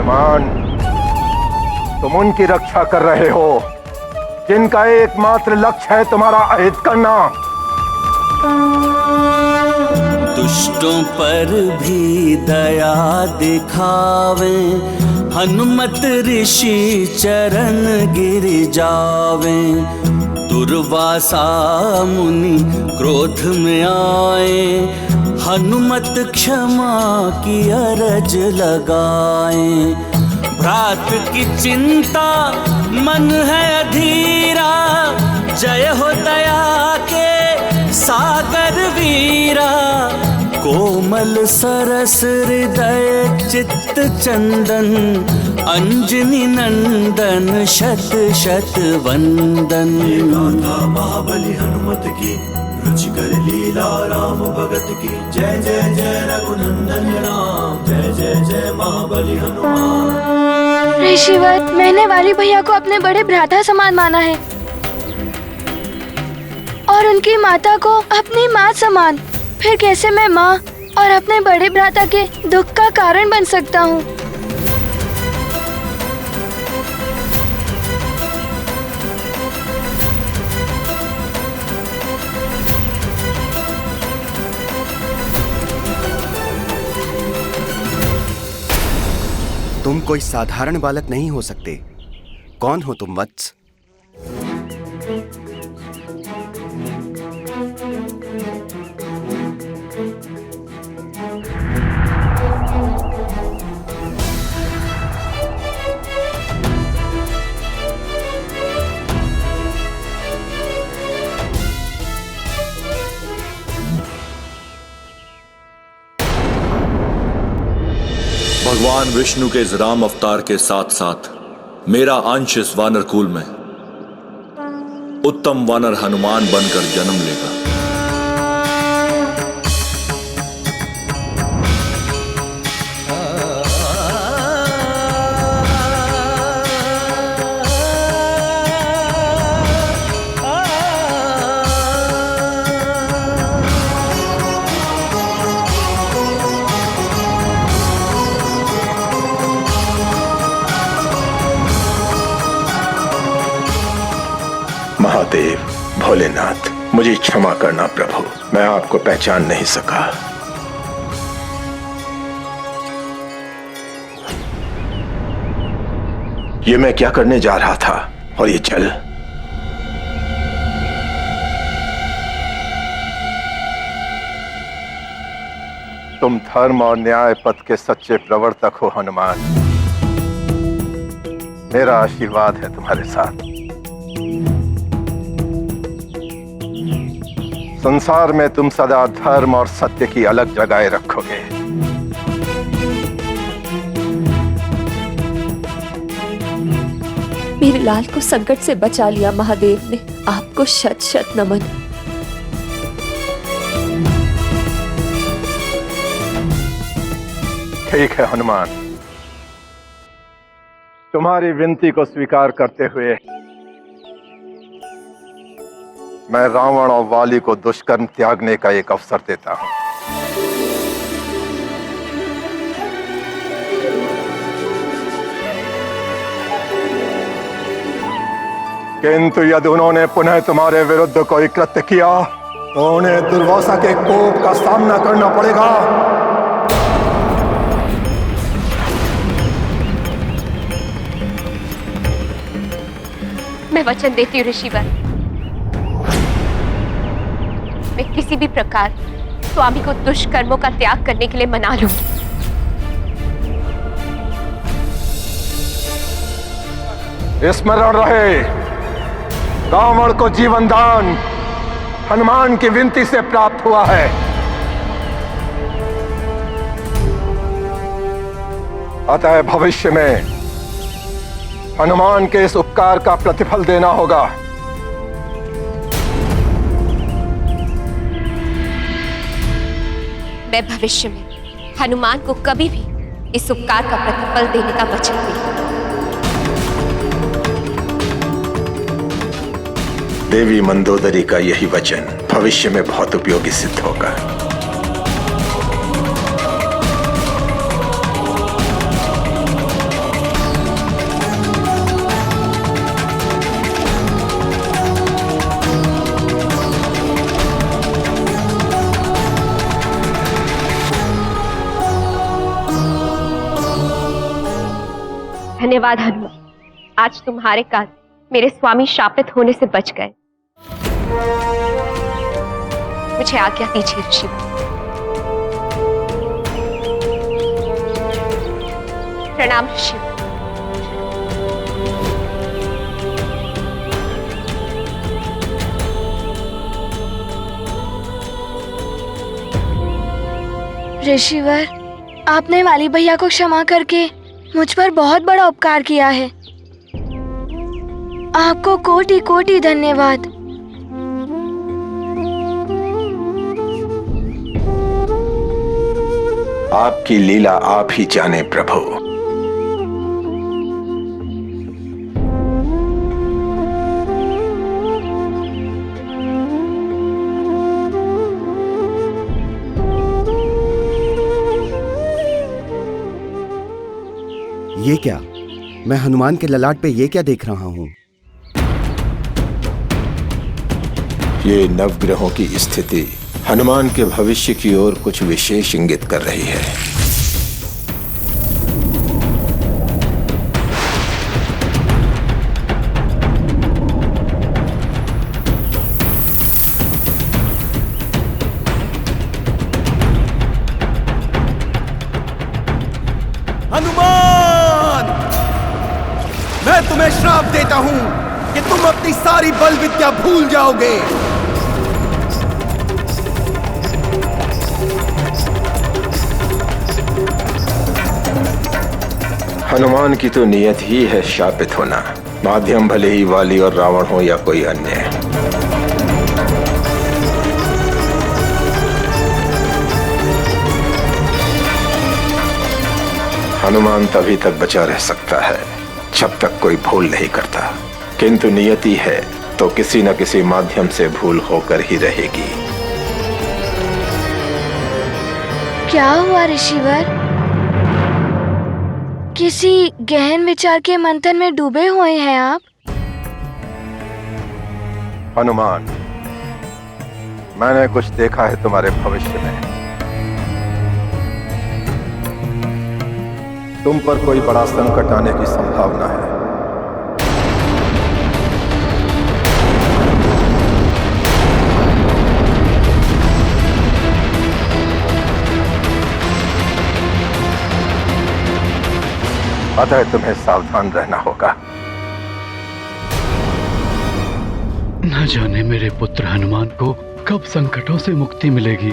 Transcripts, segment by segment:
हनुमान, तुम उनकी रक्षा कर रहे हो जिनका एकमात्र लक्ष्य है तुम्हारा अहित करना। दुष्टों पर भी दया दिखावे, हनुमत ऋषि चरण गिर जावे। दुर्वासा मुनि क्रोध में आए, हनुमत क्षमा की अरज लगाए। भ्रात की चिंता मन है अधीरा, जय हो दया के सागर वीरा। कोमल सरस हृदय चित्त चंदन, अंजनी नंदन शत शत वंदन। गाथा महाबली हनुमत की, रुचिकर लीला राम भगत की। जय जय जय रघुनंदन राम, जय जय जय महाबली हनुमान। ऋषिवर, मैंने वाली भैया को अपने बड़े भ्राता समान माना है और उनकी माता को अपनी माँ समान। फिर कैसे मैं माँ और अपने बड़े भ्राता के दुख का कारण बन सकता हूँ? तुम कोई साधारण बालक नहीं हो सकते। कौन हो तुम वत्स? भगवान विष्णु के इस राम अवतार के साथ साथ मेरा अंश इस वानर कुल में उत्तम वानर हनुमान बनकर जन्म लेगा। महादेव, भोलेनाथ, मुझे क्षमा करना प्रभु, मैं आपको पहचान नहीं सका। ये मैं क्या करने जा रहा था? और ये जल? तुम धर्म और न्याय पथ के सच्चे प्रवर्तक हो हनुमान। मेरा आशीर्वाद है तुम्हारे साथ। संसार में तुम सदा धर्म और सत्य की अलग जगह रखोगे। मेरे लाल को संकट से बचा लिया महादेव ने, आपको शत शत नमन। ठीक है हनुमान, तुम्हारी विनती को स्वीकार करते हुए मैं रावण और वाली को दुष्कर्म त्यागने का एक अवसर देता हूं। किंतु यदि उन्होंने पुनः तुम्हारे विरुद्ध कोई कृत्य किया तो उन्हें दुर्वासा के कोप का सामना करना पड़ेगा। मैं वचन देती हूँ ऋषिवर, मैं किसी भी प्रकार स्वामी को दुष्कर्मों का त्याग करने के लिए मना लूंगी। स्मरण रहे, रावण को जीवन दान हनुमान की विनती से प्राप्त हुआ है। अतः भविष्य में हनुमान के इस उपकार का प्रतिफल देना होगा। मैं भविष्य में हनुमान को कभी भी इस उपकार का प्रतिफल देने का वचन दूंगी। देवी मंदोदरी का यही वचन भविष्य में बहुत उपयोगी सिद्ध होगा। धन्यवाद हनुमान, आज तुम्हारे कारण मेरे स्वामी शापित होने से बच गए। मुझे आज्ञा दीजिए ऋषिवर। प्रणाम ऋषिवर। ऋषिवर, आपने वाली भैया को क्षमा करके मुझ पर बहुत बड़ा उपकार किया है। आपको कोटि कोटि धन्यवाद। आपकी लीला आप ही जाने प्रभु। ये क्या? मैं हनुमान के ललाट पे ये क्या देख रहा हूँ? ये नवग्रहों की स्थिति हनुमान के भविष्य की ओर कुछ विशेष इंगित कर रही है। हनुमान! मैं तुम्हें श्राप देता हूं कि तुम अपनी सारी बल विद्या भूल जाओगे। हनुमान की तो नियत ही है शापित होना, माध्यम भले ही वाली और रावण हो या कोई अन्य। हनुमान तभी तक बचा रह सकता है जब तक कोई भूल नहीं करता, किंतु नियति है तो किसी न किसी माध्यम से भूल होकर ही रहेगी। क्या हुआ ऋषिवर? किसी गहन विचार के मंथन में डूबे हुए हैं आप? हनुमान, मैंने कुछ देखा है तुम्हारे भविष्य में। तुम पर कोई बड़ा संकट आने की संभावना है। अतः तुम्हें सावधान रहना होगा। न जाने मेरे पुत्र हनुमान को कब संकटों से मुक्ति मिलेगी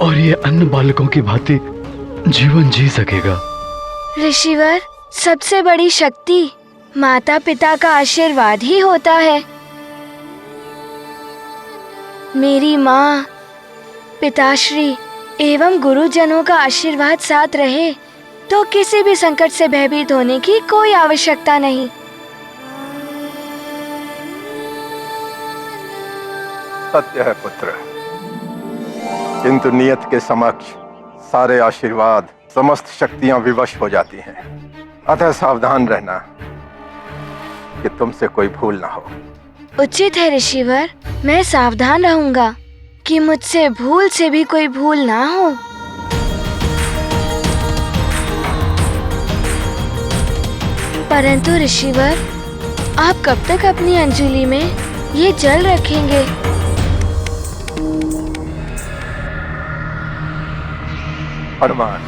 और ये अन्य बालकों की भांति जीवन जी सकेगा। ऋषिवर, सबसे बड़ी शक्ति माता पिता का आशीर्वाद ही होता है। मेरी माँ, पिताश्री एवं गुरुजनों का आशीर्वाद साथ रहे तो किसी भी संकट से भयभीत होने की कोई आवश्यकता नहीं। सत्य है पुत्र, किंतु नियत के समक्ष सारे आशीर्वाद, समस्त शक्तियां विवश हो जाती हैं। अतः सावधान रहना कि तुमसे कोई भूल ना हो। उचित है ऋषिवर, मैं सावधान रहूंगा कि मुझसे भूल से भी कोई भूल ना हो। परंतु ऋषिवर, आप कब तक अपनी अंजलि में ये जल रखेंगे? हनुमान,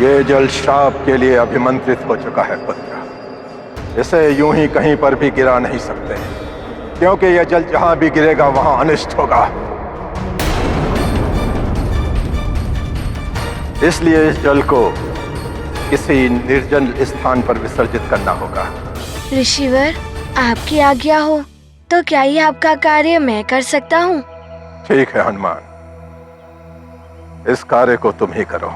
ये जल श्राप के लिए अभिमंत्रित हो चुका है पुत्र। इसे यूं ही कहीं पर भी गिरा नहीं सकते, क्योंकि यह जल जहां भी गिरेगा वहां अनिष्ट होगा। इसलिए इस जल को किसी निर्जन स्थान पर विसर्जित करना होगा। ऋषिवर, आपकी आज्ञा हो तो क्या ये आपका कार्य मैं कर सकता हूँ? ठीक है हनुमान, इस कार्य को तुम ही करो।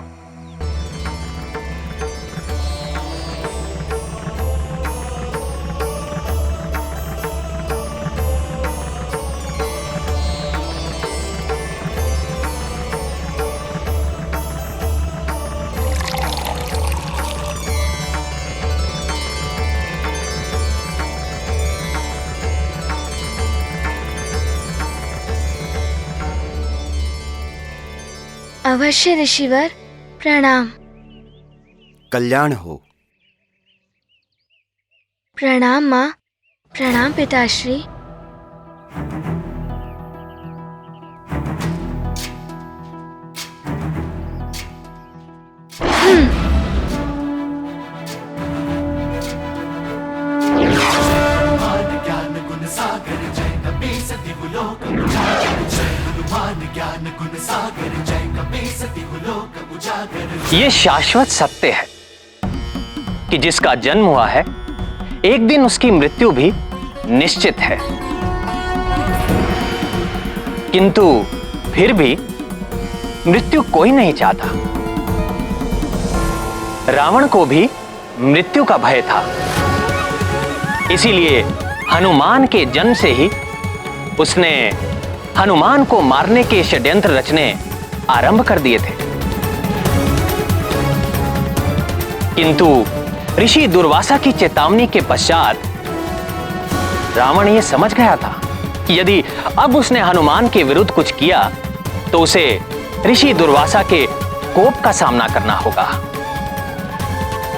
अवश्य ऋषिवर, प्रणाम। कल्याण हो। प्रणाम माँ। प्रणाम पिताश्री। ज्ञान गुण सागर जय कपी सती लोक उजागर जय हनुमान ज्ञान गुण सागर जय कपी सती लोक उजागर। ये शाश्वत सत्य है कि जिसका जन्म हुआ है एक दिन उसकी मृत्यु भी निश्चित है, किंतु फिर भी मृत्यु कोई नहीं चाहता। रावण को भी मृत्यु का भय था, इसीलिए हनुमान के जन्म से ही उसने हनुमान को मारने के षड्यंत्र रचने आरंभ कर दिए थे। किंतु ऋषि दुर्वासा की चेतावनी के पश्चात रावण यह समझ गया था कि यदि अब उसने हनुमान के विरुद्ध कुछ किया तो उसे ऋषि दुर्वासा के कोप का सामना करना होगा।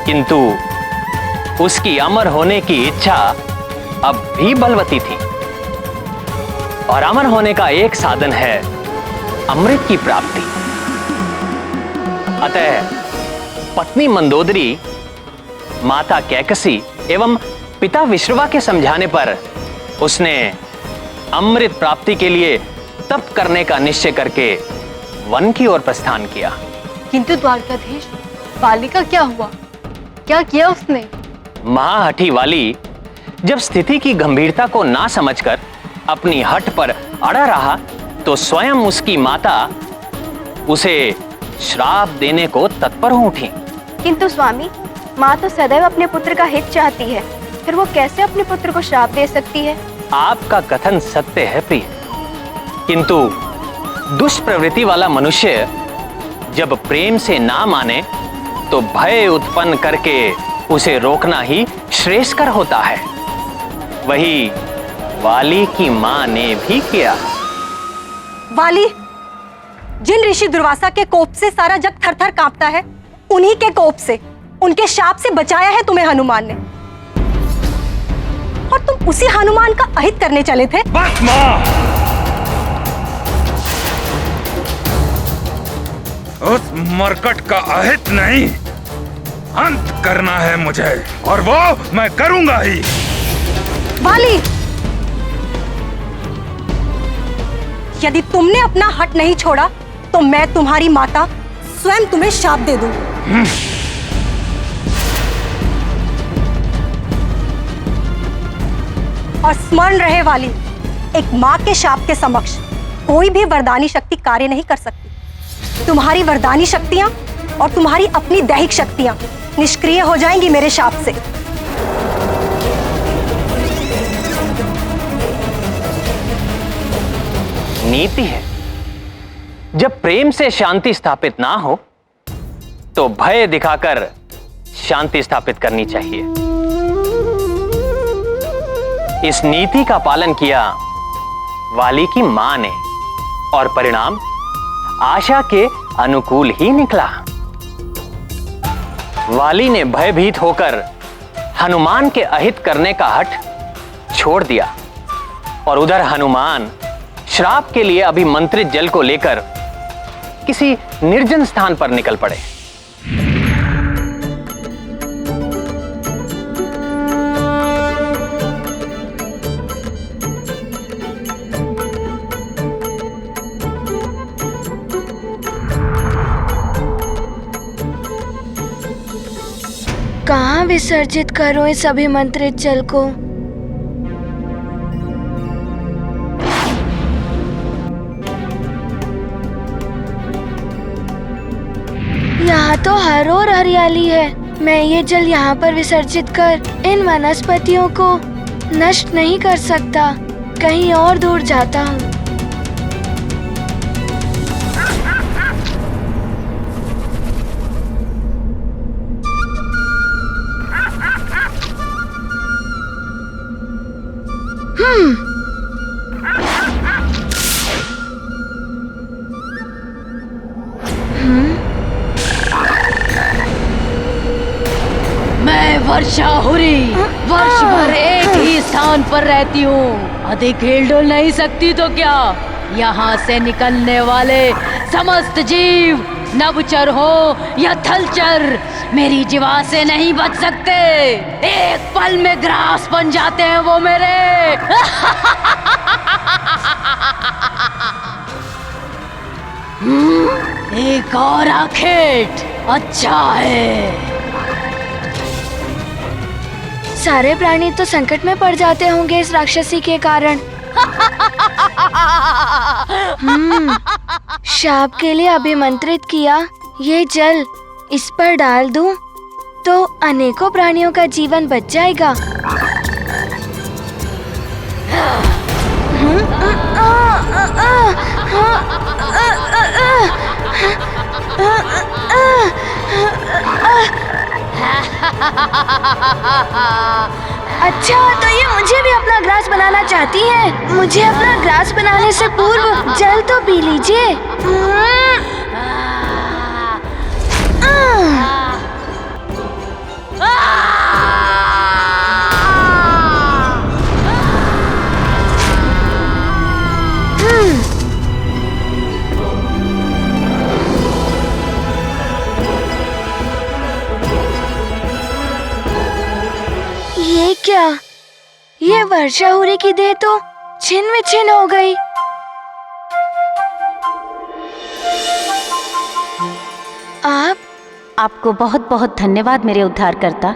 किंतु उसकी अमर होने की इच्छा अब भी बलवती थी, और अमर होने का एक साधन है अमृत की प्राप्ति। अतः पत्नी मंदोदरी, माता कैकसी एवं पिता विश्रवा के समझाने पर उसने अमृत प्राप्ति के लिए तप करने का निश्चय करके वन की ओर प्रस्थान किया। किंतु द्वारकाधीश, वाली का क्या हुआ? क्या किया उसने? महाहठी वाली जब स्थिति की गंभीरता को ना समझकर अपनी हट पर अड़ा रहा तो स्वयं उसकी माता उसे श्राप देने को तत्पर हो उठी। किंतु स्वामी, माँ तो सदैव अपने पुत्र का हित चाहती है, फिर वो कैसे अपने पुत्र को श्राप दे सकती है? आपका कथन सत्य है प्रिय, किंतु दुष्प्रवृत्ति वाला मनुष्य जब प्रेम से ना माने तो भय उत्पन्न करके उसे रोकना ही श्रेयस्कर होता है। वही वाली की मां ने भी किया। वाली, जिन ऋषि दुर्वासा के कोप से सारा जग थर-थर कांपता है, उन्हीं के कोप से, उनके शाप से बचाया है तुम्हें हनुमान ने, और तुम उसी हनुमान का अहित करने चले थे। बस मां, उस मरकट का अहित नहीं, अंत करना है मुझे, और वो मैं करूंगा ही। वाली, यदि तुमने अपना हट नहीं छोड़ा तो मैं तुम्हारी माता स्वयं तुम्हें शाप दे दूं। और स्मरण रहे वाली, एक माँ के शाप के समक्ष कोई भी वरदानी शक्ति कार्य नहीं कर सकती। तुम्हारी वरदानी शक्तियां और तुम्हारी अपनी दैहिक शक्तियां निष्क्रिय हो जाएंगी मेरे शाप से। नीति है, जब प्रेम से शांति स्थापित ना हो तो भय दिखाकर शांति स्थापित करनी चाहिए। इस नीति का पालन किया वाली की मां ने, और परिणाम आशा के अनुकूल ही निकला। वाली ने भयभीत होकर हनुमान के अहित करने का हठ छोड़ दिया, और उधर हनुमान श्राप के लिए अभिमंत्रित जल को लेकर किसी निर्जन स्थान पर निकल पड़े। कहाँ विसर्जित करूं इस अभिमंत्रित जल को? यहाँ तो हर ओर हरियाली है। मैं ये जल यहाँ पर विसर्जित कर इन वनस्पतियों को नष्ट नहीं कर सकता। कहीं और दूर जाता हूँ। मैं वर्षा हुरी वर्ष भर एक ही स्थान पर रहती हूँ। अधिक हिलडुल नहीं सकती तो क्या, यहाँ से निकलने वाले समस्त जीव नभचर हो या थलचर मेरी जीवा से नहीं बच सकते। एक पल में ग्रास बन जाते हैं वो मेरे। एक और आखेट अच्छा है। सारे प्राणी तो संकट में पड़ जाते होंगे इस राक्षसी के कारण। शाप के लिए अभिमंत्रित किया ये जल इस पर डाल दूं तो अनेकों प्राणियों का जीवन बच जाएगा। अच्छा, तो ये मुझे भी अपना ग्रास बनाना चाहती है। मुझे अपना ग्रास बनाने से पूर्व जल तो पी लीजिए। ये क्या? ये वर्षा हुरी की देह तो छिन विछिन हो गई। आपको बहुत बहुत धन्यवाद मेरे उद्धारकर्ता।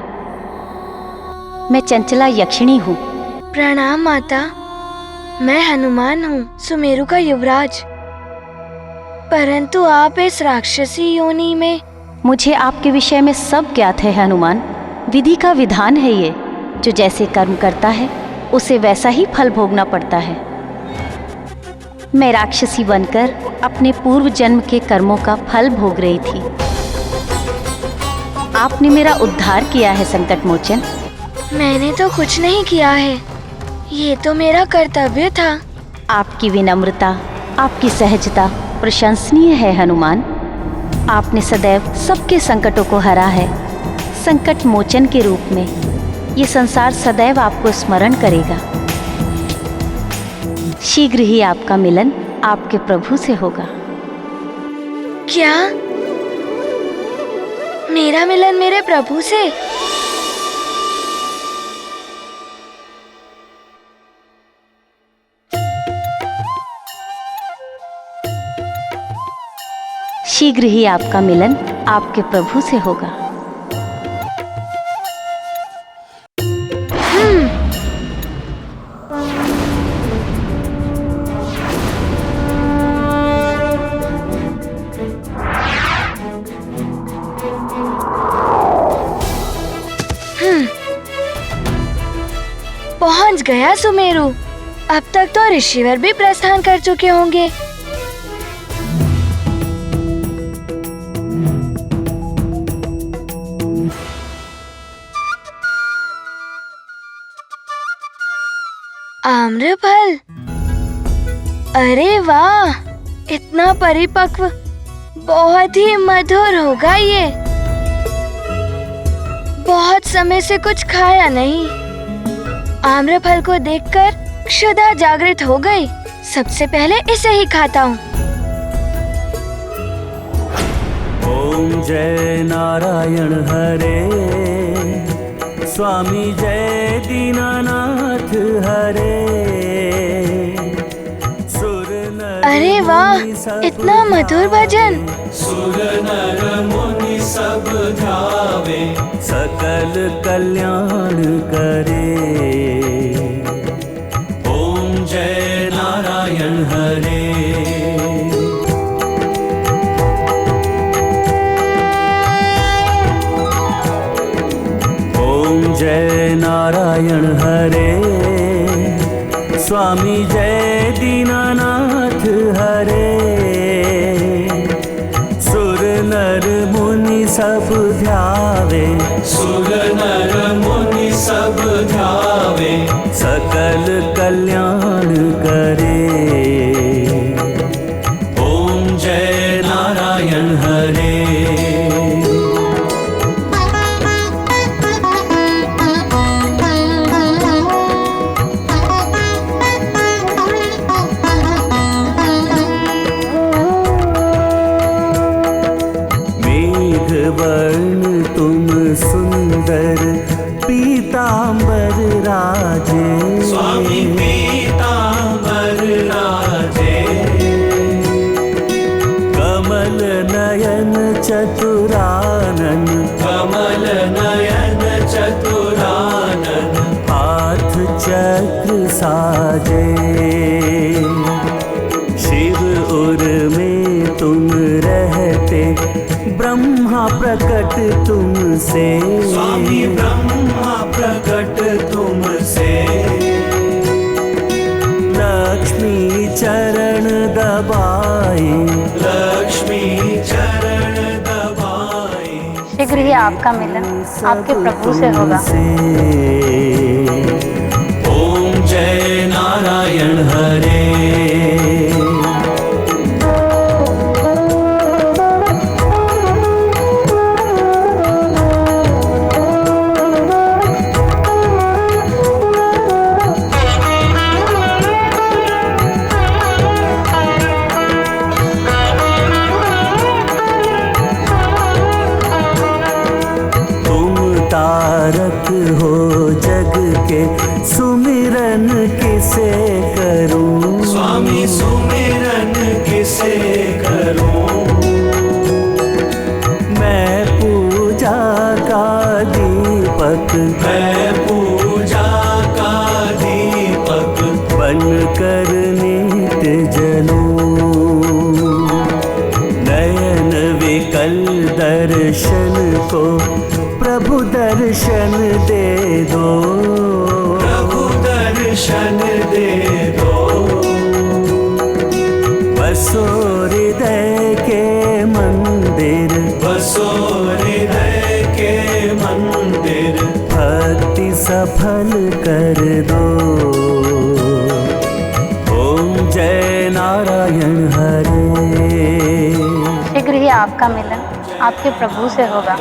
मैं चंचला यक्षिणी हूँ। प्रणाम माता, मैं हनुमान हूँ, सुमेरु का युवराज। परंतु आप इस राक्षसी योनि में। मुझे आपके विषय में सब ज्ञात है हनुमान। विधि का विधान है ये, जो जैसे कर्म करता है उसे वैसा ही फल भोगना पड़ता है। मैं राक्षसी बनकर अपने पूर्व जन्म के कर्मों का फल भोग रही थी। आपने मेरा उद्धार किया है संकट मोचन। मैंने तो कुछ नहीं किया है, ये तो मेरा कर्तव्य था। आपकी विनम्रता, आपकी सहजता प्रशंसनीय है हनुमान। आपने सदैव सबके संकटों को हरा है। संकट मोचन के रूप में ये संसार सदैव आपको स्मरण करेगा। शीघ्र ही आपका मिलन आपके प्रभु से होगा। क्या? मेरा मिलन मेरे प्रभु से? शीघ्र ही आपका मिलन आपके प्रभु से होगा। पहुंच गया सुमेरु। अब तक तो ऋषिवर भी प्रस्थान कर चुके होंगे। आम्रफल, अरे वाह, इतना परिपक्व, बहुत ही मधुर होगा ये। बहुत समय से कुछ खाया नहीं। आम्रफल को देखकर क्षुधा जागृत हो गई। सबसे पहले इसे ही खाता हूँ। ओम जय नारायण हरे, स्वामी जय दीनानाथ हरे। अरे वाह, इतना मधुर भजन। सुर नर मुनि सब ध्यावे, सकल कल्याण करे। ओम जय नारायण हरे। ओम जय नारायण हरे, स्वामी जय दीनानाथ हरे। सुर नर मुनि सब ध्यावे, सुर नर मुनि सब ध्यावे, सकल कल्याण करे। ओम जय नारायण हरे। सुंदर पीतांबर राजे, स्वामी पीतांबर राजे। कमल नयन चतुरानन, कमल नयन चतुरानन, हाथ चक्र साजे। शिव उर में तुम रहते, ब्रह्मा प्रकट तुमसे, स्वामी ब्रह्मा प्रकट तुमसे। लक्ष्मी चरण दबाए, लक्ष्मी चरण दबाए। शीघ्र ही आपका मिलन आपके प्रभु से होगा। ओम जय नारायण हरे। तारक हो जग के, सुमिरन किसे करूं, स्वामी सुमिरन किसे करूं। मैं पूजा का दीपक, मैं पूजा का दीपक, बन कर नित्य जलूं। नयन विकल दर्शन को प्रभु दर्शन दे दो, प्रभु दर्शन दे दो। बसो हृदय के मंदिर, बसो हृदय के मंदिर, भक्ति सफल कर दो। ओम जय नारायण हरे। शीघ्र ही आपका मिलन आपके प्रभु से होगा।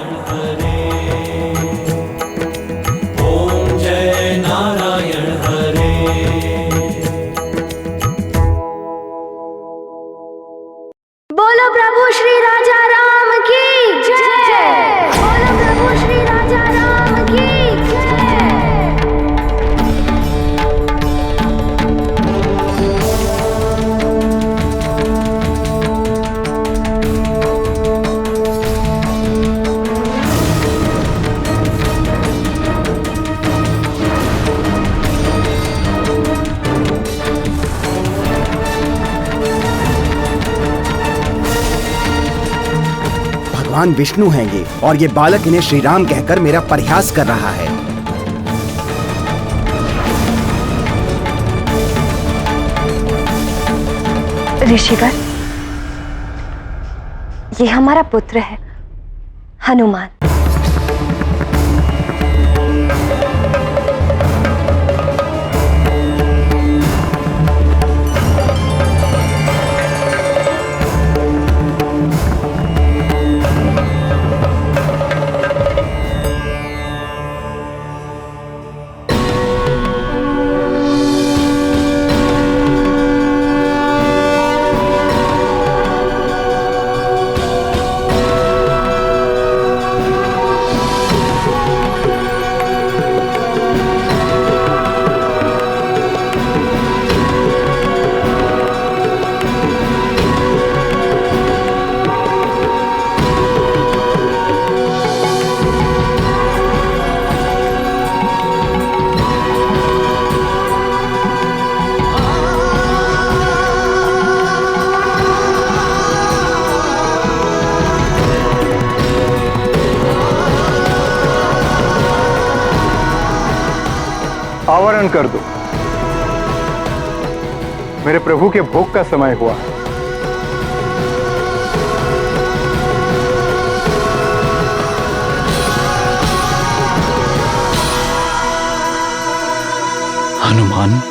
ओम जय नारायण हरे। बोलो प्रभु श्री राजा राम की जय। बोलो प्रभु श्री राजा राम की जय। भगवान विष्णु हैं ये, और ये बालक इन्हें श्री राम कहकर मेरा परिहास कर रहा है। ऋषिवर, ये हमारा पुत्र है हनुमान। आवरण कर दो, मेरे प्रभु के भोग का समय हुआ है। हनुमान,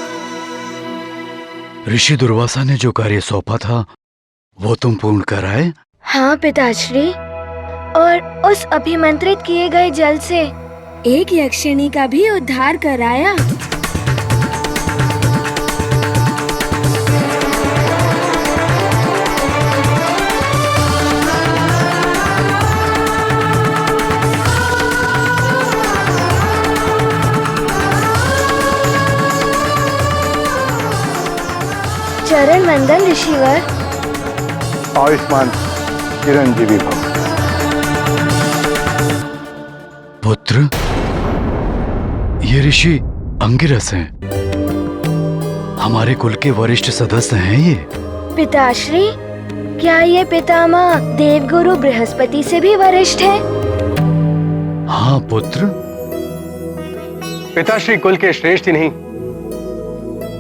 ऋषि दुर्वासा ने जो कार्य सौंपा था वो तुम पूर्ण कराए? हाँ पिताश्री, और उस अभिमंत्रित किए गए जल से एक यक्षिणी का भी उद्धार कराया। चरण वंदन ऋषिवर। आयुष्मान चिरंजीवी भव। पुत्र, ये ऋषि अंगिरस हैं। हमारे कुल के वरिष्ठ सदस्य हैं ये। पिताश्री, क्या ये पितामह देवगुरु बृहस्पति से भी वरिष्ठ हैं? हाँ पुत्र। पिताश्री कुल के श्रेष्ठ ही नहीं,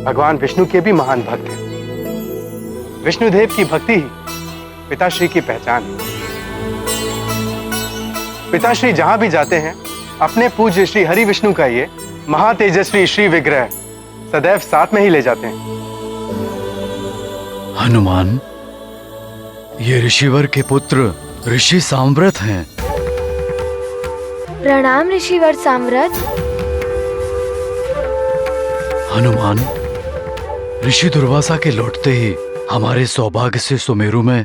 भगवान विष्णु के भी महान भक्त हैं। विष्णुदेव की भक्ति ही पिताश्री की पहचान है। पिताश्री जहां भी जाते हैं अपने पूज्य श्री हरि विष्णु का ये महातेजस्वी श्री विग्रह सदैव साथ में ही ले जाते हैं। हनुमान, ये ऋषिवर के पुत्र ऋषि सांव्रत हैं। प्रणाम ऋषिवर सांव्रत। हनुमान, ऋषि दुर्वासा के लौटते ही हमारे सौभाग्य से सुमेरु में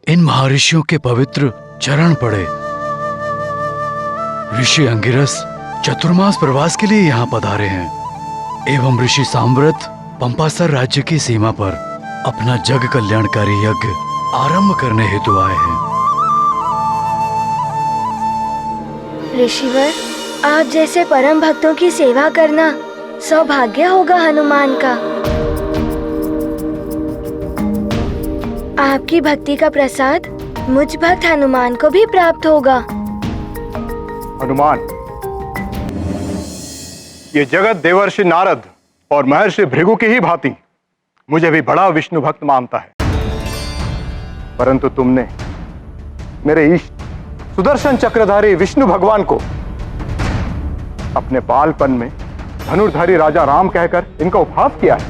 इन महर्षियों के पवित्र चरण पड़े। ऋषि अंगिरस चतुर्मास प्रवास के लिए यहाँ पधारे हैं एवं ऋषि सांव्रत पंपासर राज्य की सीमा पर अपना जग कल्याणकारी यज्ञ आरंभ करने हेतु आए हैं। ऋषिवर, आप जैसे परम भक्तों की सेवा करना सौभाग्य होगा हनुमान का। आपकी भक्ति का प्रसाद मुझ भक्त हनुमान को भी प्राप्त होगा। हनुमान, ये जगत देवर्षि नारद और महर्षि भृगु की ही भांति मुझे भी बड़ा विष्णु भक्त मानता है, परंतु तुमने मेरे इष्ट सुदर्शन चक्रधारी विष्णु भगवान को अपने बालपन में धनुर्धारी राजा राम कहकर इनका उपहास किया है,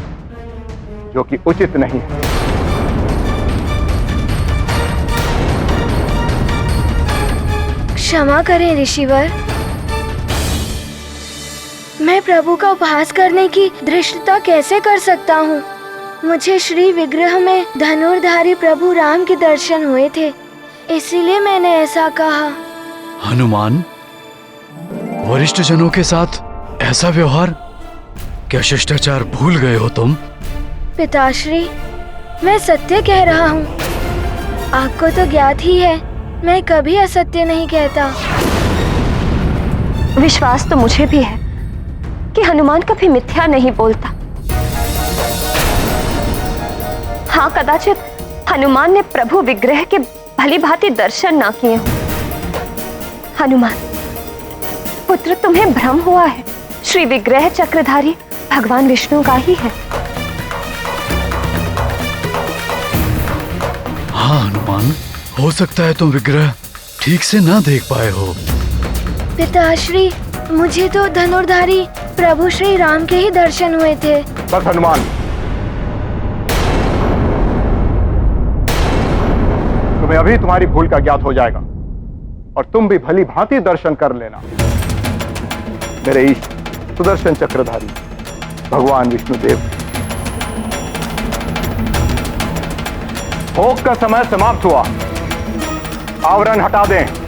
जो कि उचित नहीं है। क्षमा करें ऋषिवर, मैं प्रभु का उपहास करने की धृष्टता कैसे कर सकता हूँ? मुझे श्री विग्रह में धनुर्धारी प्रभु राम के दर्शन हुए थे, इसीलिए मैंने ऐसा कहा। हनुमान, वरिष्ठ जनों के साथ ऐसा व्यवहार, क्या शिष्टाचार भूल गए हो तुम? पिताश्री, मैं सत्य कह रहा हूँ। आपको तो ज्ञात ही है, मैं कभी असत्य नहीं कहता। विश्वास तो मुझे भी है कि हनुमान कभी मिथ्या नहीं बोलता। हाँ, कदाचित हनुमान ने प्रभु विग्रह के भली भांति दर्शन ना किए हों। हनुमान पुत्र, तुम्हें भ्रम हुआ है। श्री विग्रह चक्रधारी भगवान विष्णु का ही है। हाँ हनुमान, हो सकता है तुम विग्रह ठीक से ना देख पाए हो। पिताश्री, मुझे तो धनुर्धारी प्रभु श्री राम के ही दर्शन हुए थे। बस हनुमान, तुम्हें अभी तुम्हारी भूल का ज्ञात हो जाएगा और तुम भी भली भांति दर्शन कर लेना मेरे इष्ट सुदर्शन चक्रधारी भगवान विष्णुदेव। भोग का समय समाप्त हुआ, आवरण हटा दें।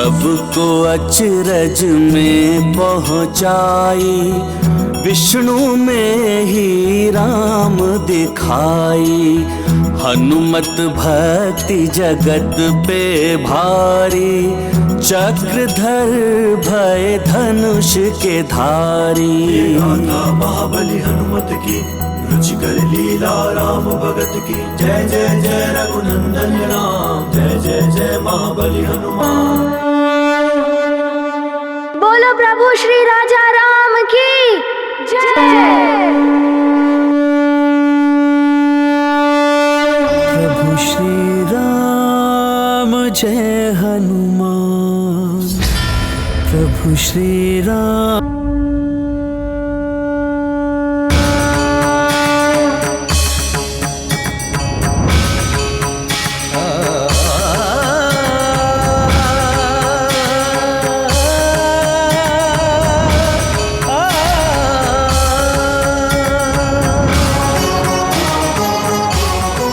सबको अचरज में पहुँचाई, विष्णु में ही राम दिखाई। हनुमत भक्ति जगत पे भारी, चक्रधर भय धनुष के धारी। गाथा महाबली हनुमत की, रुचिकर लीला राम भगत की। जय जय जय रघुनंदन राम, जय जय जय महाबली हनुमान। बोलो प्रभु श्री राजा राम की जय। प्रभु श्री राम जय हनुमान, प्रभु श्री राम।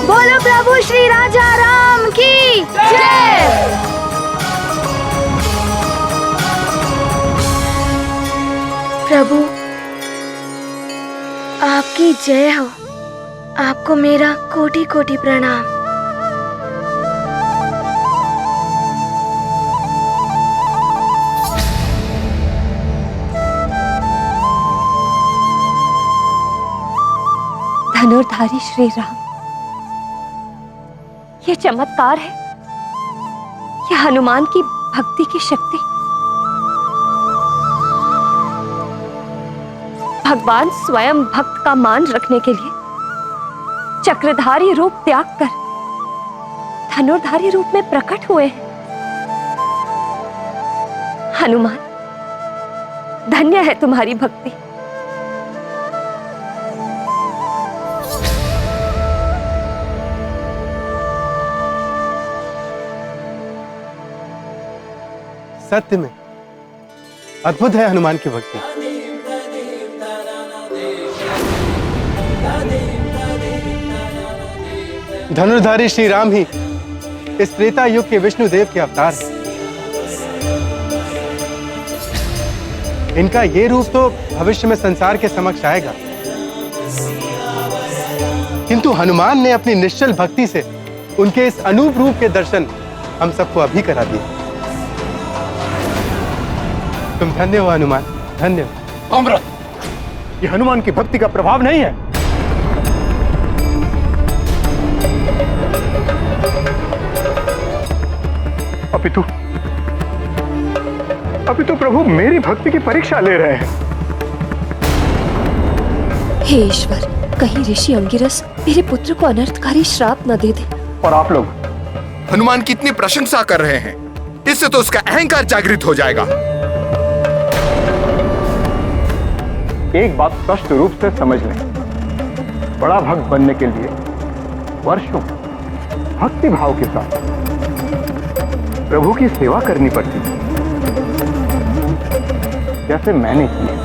बोलो प्रभु श्री राजा राम की जय। प्रभु आपकी जय हो, आपको मेरा कोटि कोटि प्रणाम। धनुर्धारी श्री राम, यह चमत्कार है, यह हनुमान की भक्ति की शक्ति। भगवान स्वयं भक्त का मान रखने के लिए चक्रधारी रूप त्याग कर धनुर्धारी रूप में प्रकट हुए हैं। हनुमान, धन्य है तुम्हारी भक्ति। सत्य में अद्भुत है हनुमान की भक्ति। धनुर्धारी श्री राम ही इस त्रेता युग के विष्णु देव के अवतार हैं। इनका ये रूप तो भविष्य में संसार के समक्ष आएगा, किंतु हनुमान ने अपनी निश्चल भक्ति से उनके इस अनूप रूप के दर्शन हम सबको अभी करा दिए। तुम धन्य हो हनुमान, धन्य हो। अमृत, ये हनुमान की भक्ति का प्रभाव नहीं है। अपितु प्रभु मेरी भक्ति की परीक्षा ले रहे हैं। हे ईश्वर, कहीं ऋषि अंगिरस मेरे पुत्र को अनर्थकारी श्राप न दे दे। और आप लोग हनुमान की इतनी प्रशंसा कर रहे हैं, इससे तो उसका अहंकार जागृत हो जाएगा। एक बात स्पष्ट रूप से समझ लें, बड़ा भक्त बनने के लिए वर्षों भक्ति भाव के साथ प्रभु की सेवा करनी पड़ती है, जैसे मैंने की है।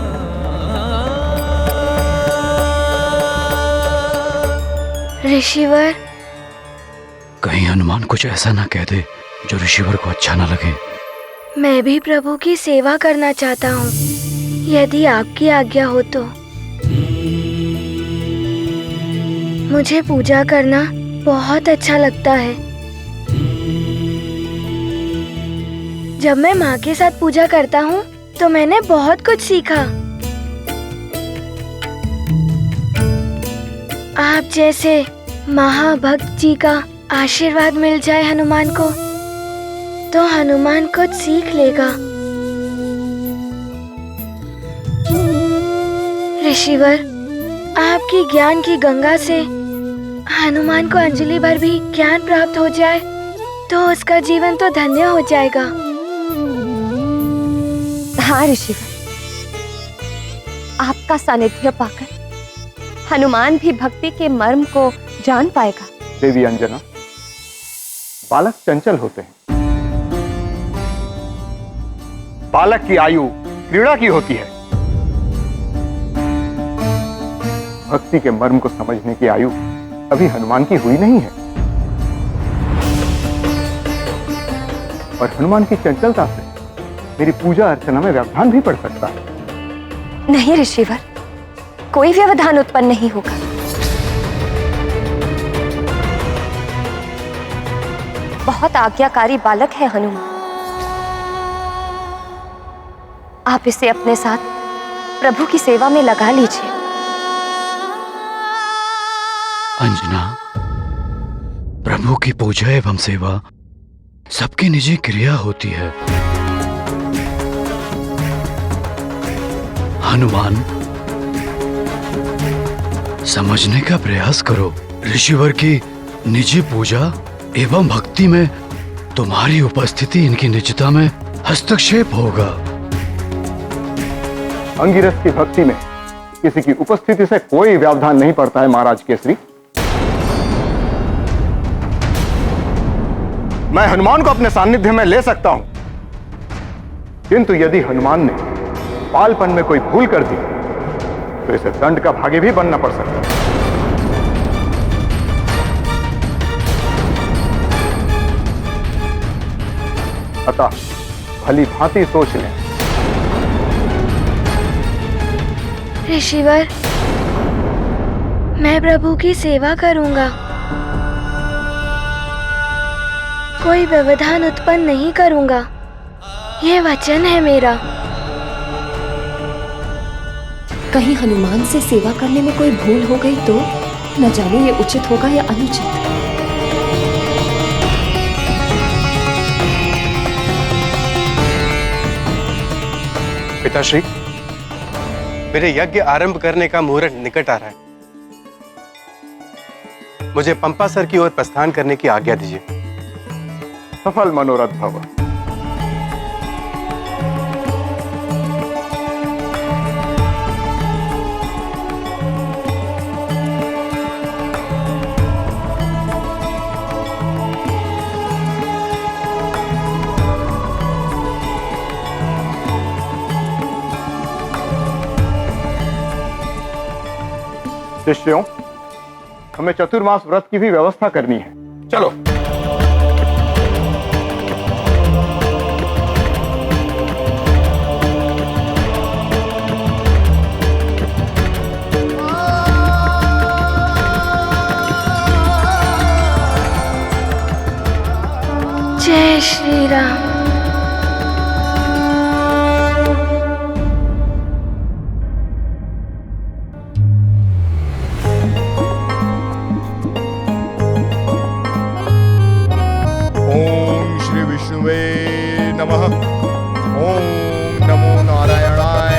ऋषिवर, कहीं हनुमान कुछ ऐसा ना कह दे जो ऋषिवर को अच्छा ना लगे। मैं भी प्रभु की सेवा करना चाहता हूँ, यदि आपकी आज्ञा हो तो। मुझे पूजा करना बहुत अच्छा लगता है। जब मैं माँ के साथ पूजा करता हूँ तो मैंने बहुत कुछ सीखा। आप जैसे महाभक्त जी का आशीर्वाद मिल जाए हनुमान को, तो हनुमान कुछ सीख लेगा। ऋषिवर, आपकी ज्ञान की गंगा से हनुमान को अंजलि भर भी ज्ञान प्राप्त हो जाए तो उसका जीवन तो धन्य हो जाएगा। हाँ ऋषिवर, आपका सानिध्य पाकर हनुमान भी भक्ति के मर्म को जान पाएगा। देवी अंजना, बालक चंचल होते हैं। बालक की आयु क्रीड़ा की होती है। भक्ति के मर्म को समझने की आयु अभी हनुमान की हुई नहीं है। और हनुमान की चंचलता से मेरी पूजा अर्चना में व्यवधान भी पड़ सकता है। नहीं ऋषिवर, कोई व्यवधान उत्पन्न नहीं होगा। बहुत आज्ञाकारी बालक है हनुमान। आप इसे अपने साथ प्रभु की सेवा में लगा लीजिए। अंजना, प्रभु की पूजा एवं सेवा सबकी निजी क्रिया होती है। हनुमान, समझने का प्रयास करो। ऋषिवर की निजी पूजा एवं भक्ति में तुम्हारी उपस्थिति इनकी निजता में हस्तक्षेप होगा। अंगिरस की भक्ति में किसी की उपस्थिति से कोई व्यवधान नहीं पड़ता है महाराज केसरी। मैं हनुमान को अपने सानिध्य में ले सकता हूं, किंतु यदि हनुमान ने पालपन में कोई भूल कर दी तो इसे दंड का भागी भी बनना पड़ सकता है। अतः भली भांति सोच लें। ऋषिवर, मैं प्रभु की सेवा करूंगा, कोई व्यवधान उत्पन्न नहीं करूंगा, यह वचन है मेरा। कहीं हनुमान से सेवा करने में कोई भूल हो गई तो न जाने ये उचित होगा या अनुचित। पिताश्री, मेरे यज्ञ आरंभ करने का मुहूर्त निकट आ रहा है। मुझे पंपासर की ओर प्रस्थान करने की आज्ञा दीजिए। सफल मनोरथ भव। शिष्यों, हमें चतुर्मास व्रत की भी व्यवस्था करनी है। चलो। जय श्री राम। ओम श्री विष्णुवे नमः। ओम नमो नारायणाय।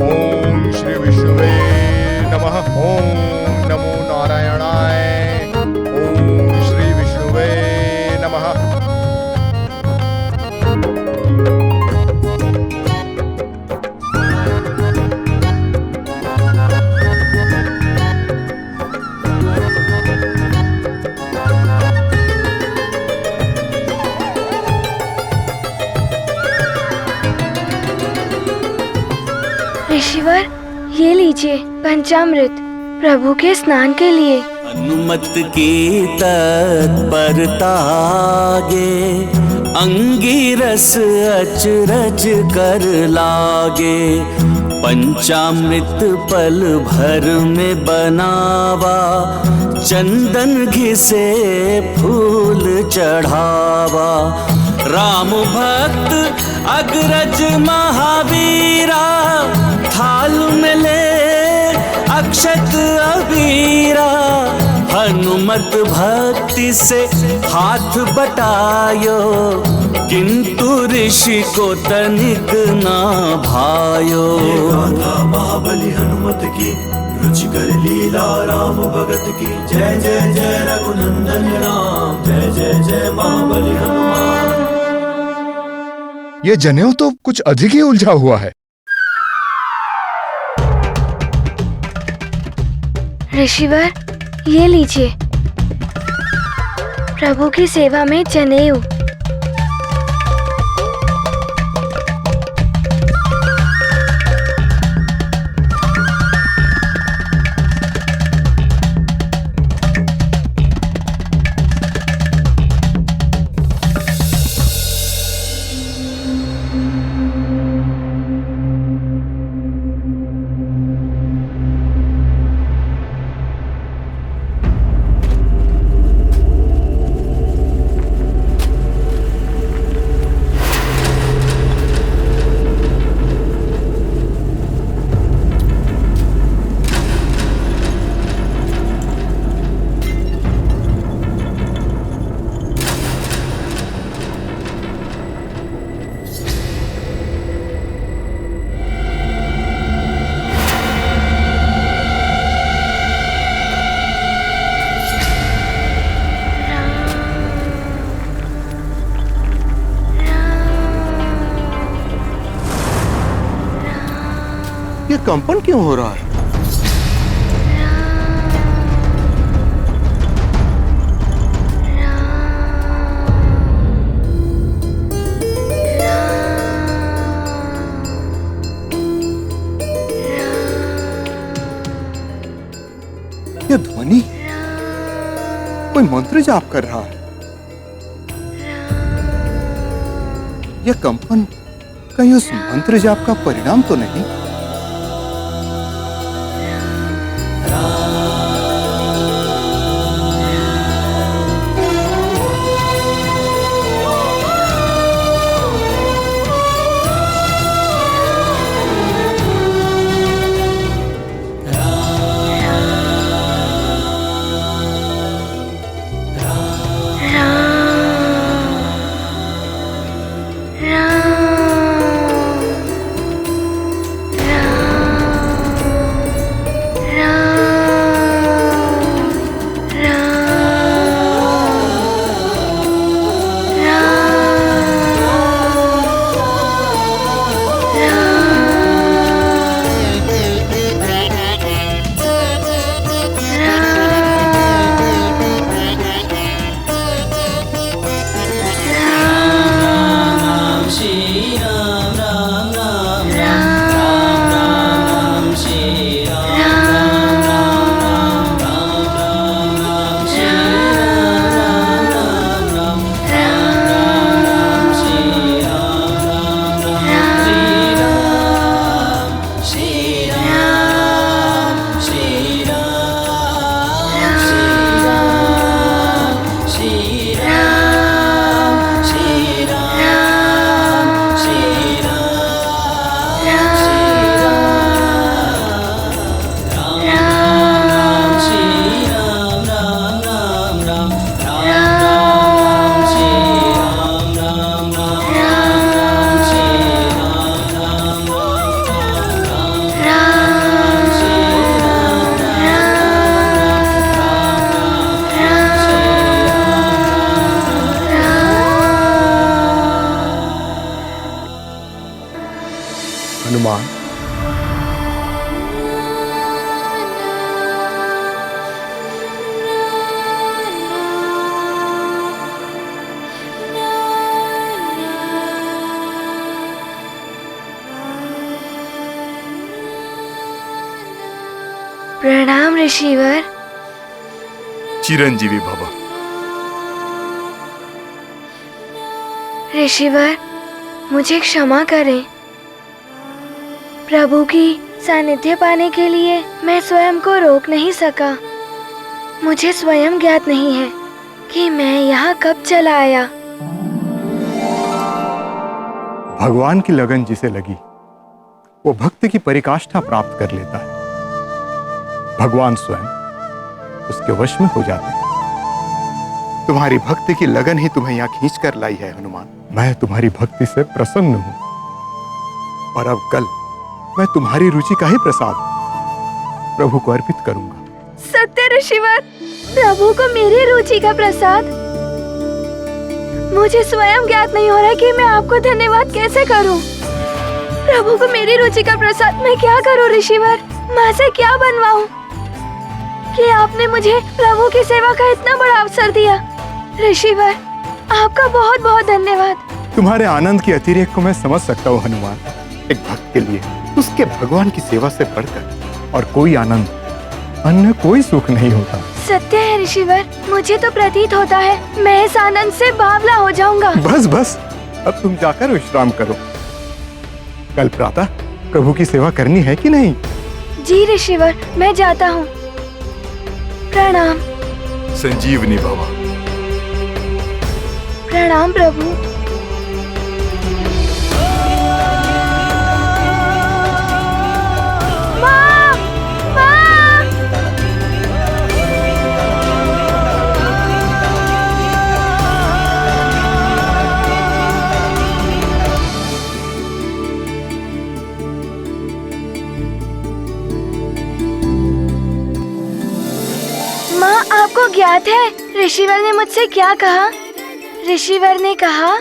ओम श्री विष्णुवे नमः। ओम नमो नारायणाय। ओम श्री विष्णुवे नमः। ऋषिवर, ये लीजिए पंचामृत प्रभु के स्नान के लिए। अनुमत की तत्परता आगे, अंगिरस अचरज कर लागे। पंचामृत पल भर में बनावा, चंदन घिसे फूल चढ़ावा। राम भक्त अग्रज महावीरा, थाल में ले अक्षत अबीरा। हनुमत भक्ति से हाथ बटायो, किंतु ऋषि को तनिक ना भायो। गाथा महाबली हनुमत की, रुचिकर लीला राम भगत की। जय जय जय रघुनंदन राम, जय जय जय महाबली हनुमान। ये जनेऊ तो कुछ अधिक ही उलझा हुआ है। ऋषिवर, ये लीजिए प्रभु की सेवा में जनेऊ। ये कंपन क्यों हो रहा है? ये ध्वनि कोई मंत्र जाप कर रहा है। यह कंपन कहीं उस मंत्र जाप का परिणाम तो नहीं? हनुमान, प्रणाम ऋषिवर। चिरंजीवी भव। ऋषिवर, मुझे क्षमा करें। प्रभु की सानिध्य पाने के लिए मैं स्वयं को रोक नहीं सका। मुझे स्वयं ज्ञात नहीं है कि मैं यहाँ कब चला आया। भगवान की लगन जिसे लगी वो भक्त की परिकाष्ठा प्राप्त कर लेता है। भगवान स्वयं उसके वश में हो जाते हैं। तुम्हारी भक्ति की लगन ही तुम्हें यहाँ खींच कर लाई है हनुमान। मैं तुम्हारी भक्ति से प्रसन्न हूँ और अब कल मैं तुम्हारी रुचि का ही प्रसाद प्रभु को अर्पित करूंगा। सत्य ऋषिवर, प्रभु को मेरी रुचि का प्रसाद। मुझे स्वयं ज्ञात नहीं हो रहा कि मैं आपको धन्यवाद कैसे करूं। प्रभु को मेरी रुचि का प्रसाद मैं क्या करूं ऋषिवर? माँ से क्या बनवाऊं कि आपने मुझे प्रभु की सेवा का इतना बड़ा अवसर दिया? ऋषिवर, आपका बहुत बहुत धन्यवाद। तुम्हारे आनंद की अतिरेक को मैं समझ सकता हूँ हनुमान। एक भक्त के लिए उसके भगवान की सेवा से बढ़कर और कोई आनंद, अन्य कोई सुख नहीं होता। सत्य है ऋषिवर, मुझे तो प्रतीत होता है मैं इस आनंद से बावला हो जाऊंगा। बस बस, अब तुम जाकर विश्राम करो। कल प्रातः प्रभु की सेवा करनी है कि नहीं? जी ऋषिवर, मैं जाता हूँ। प्रणाम। संजीवनी भव। प्रणाम प्रभु। माँ, माँ। माँ, आपको ज्ञात है ऋषिवर ने मुझसे क्या कहा? ऋषिवर ने कहा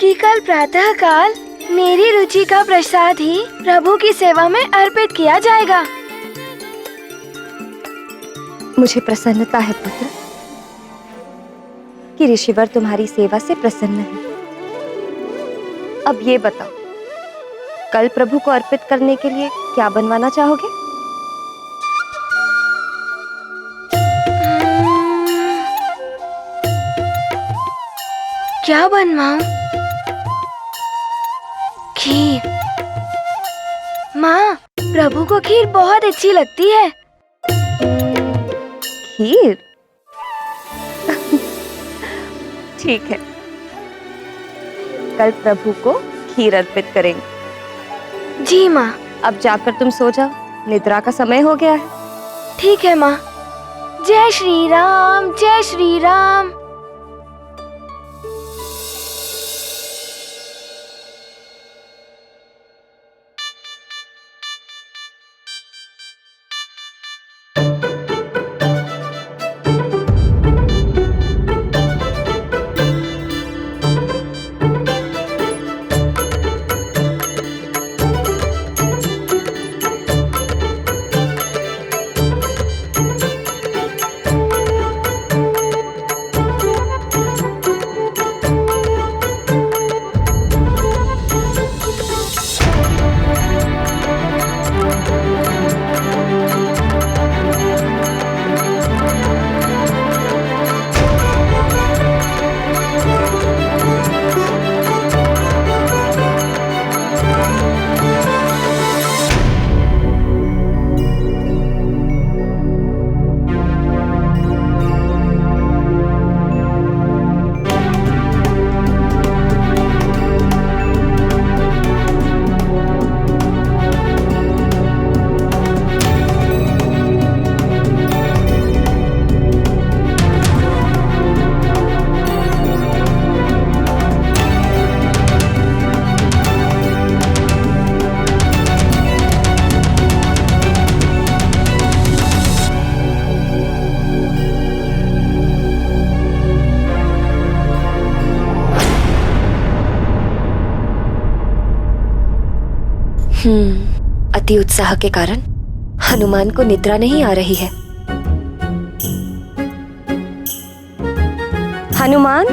कि कल प्रातः काल मेरी रुचि का प्रसाद ही प्रभु की सेवा में अर्पित किया जाएगा। मुझे प्रसन्नता है पुत्र कि ऋषिवर तुम्हारी सेवा से प्रसन्न है। अब ये बताओ, कल प्रभु को अर्पित करने के लिए क्या बनवाना चाहोगे? क्या बनवाऊं? खीर। माँ, प्रभु को खीर बहुत अच्छी लगती है। खीर? ठीक है, कल प्रभु को खीर अर्पित करेंगे। जी माँ। अब जाकर तुम सो जाओ, निद्रा का समय हो गया है। ठीक है माँ। जय श्री राम, जय श्री राम। अति उत्साह के कारण हनुमान को निद्रा नहीं आ रही है। हनुमान,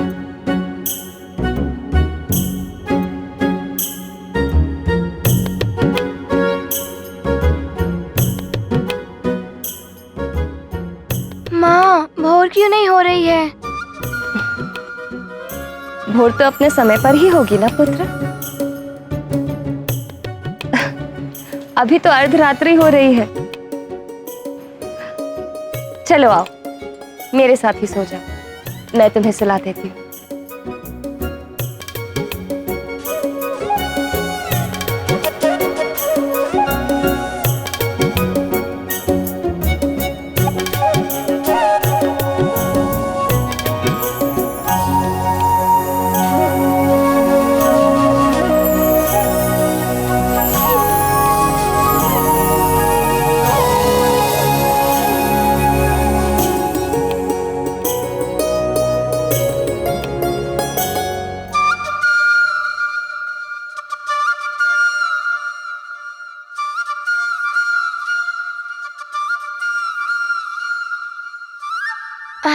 माँ, भोर क्यों नहीं हो रही है? भोर तो अपने समय पर ही होगी ना पुत्र। अभी तो अर्धरात्रि हो रही है। चलो आओ, मेरे साथ ही सो जाओ, मैं तुम्हें सुला देती हूँ।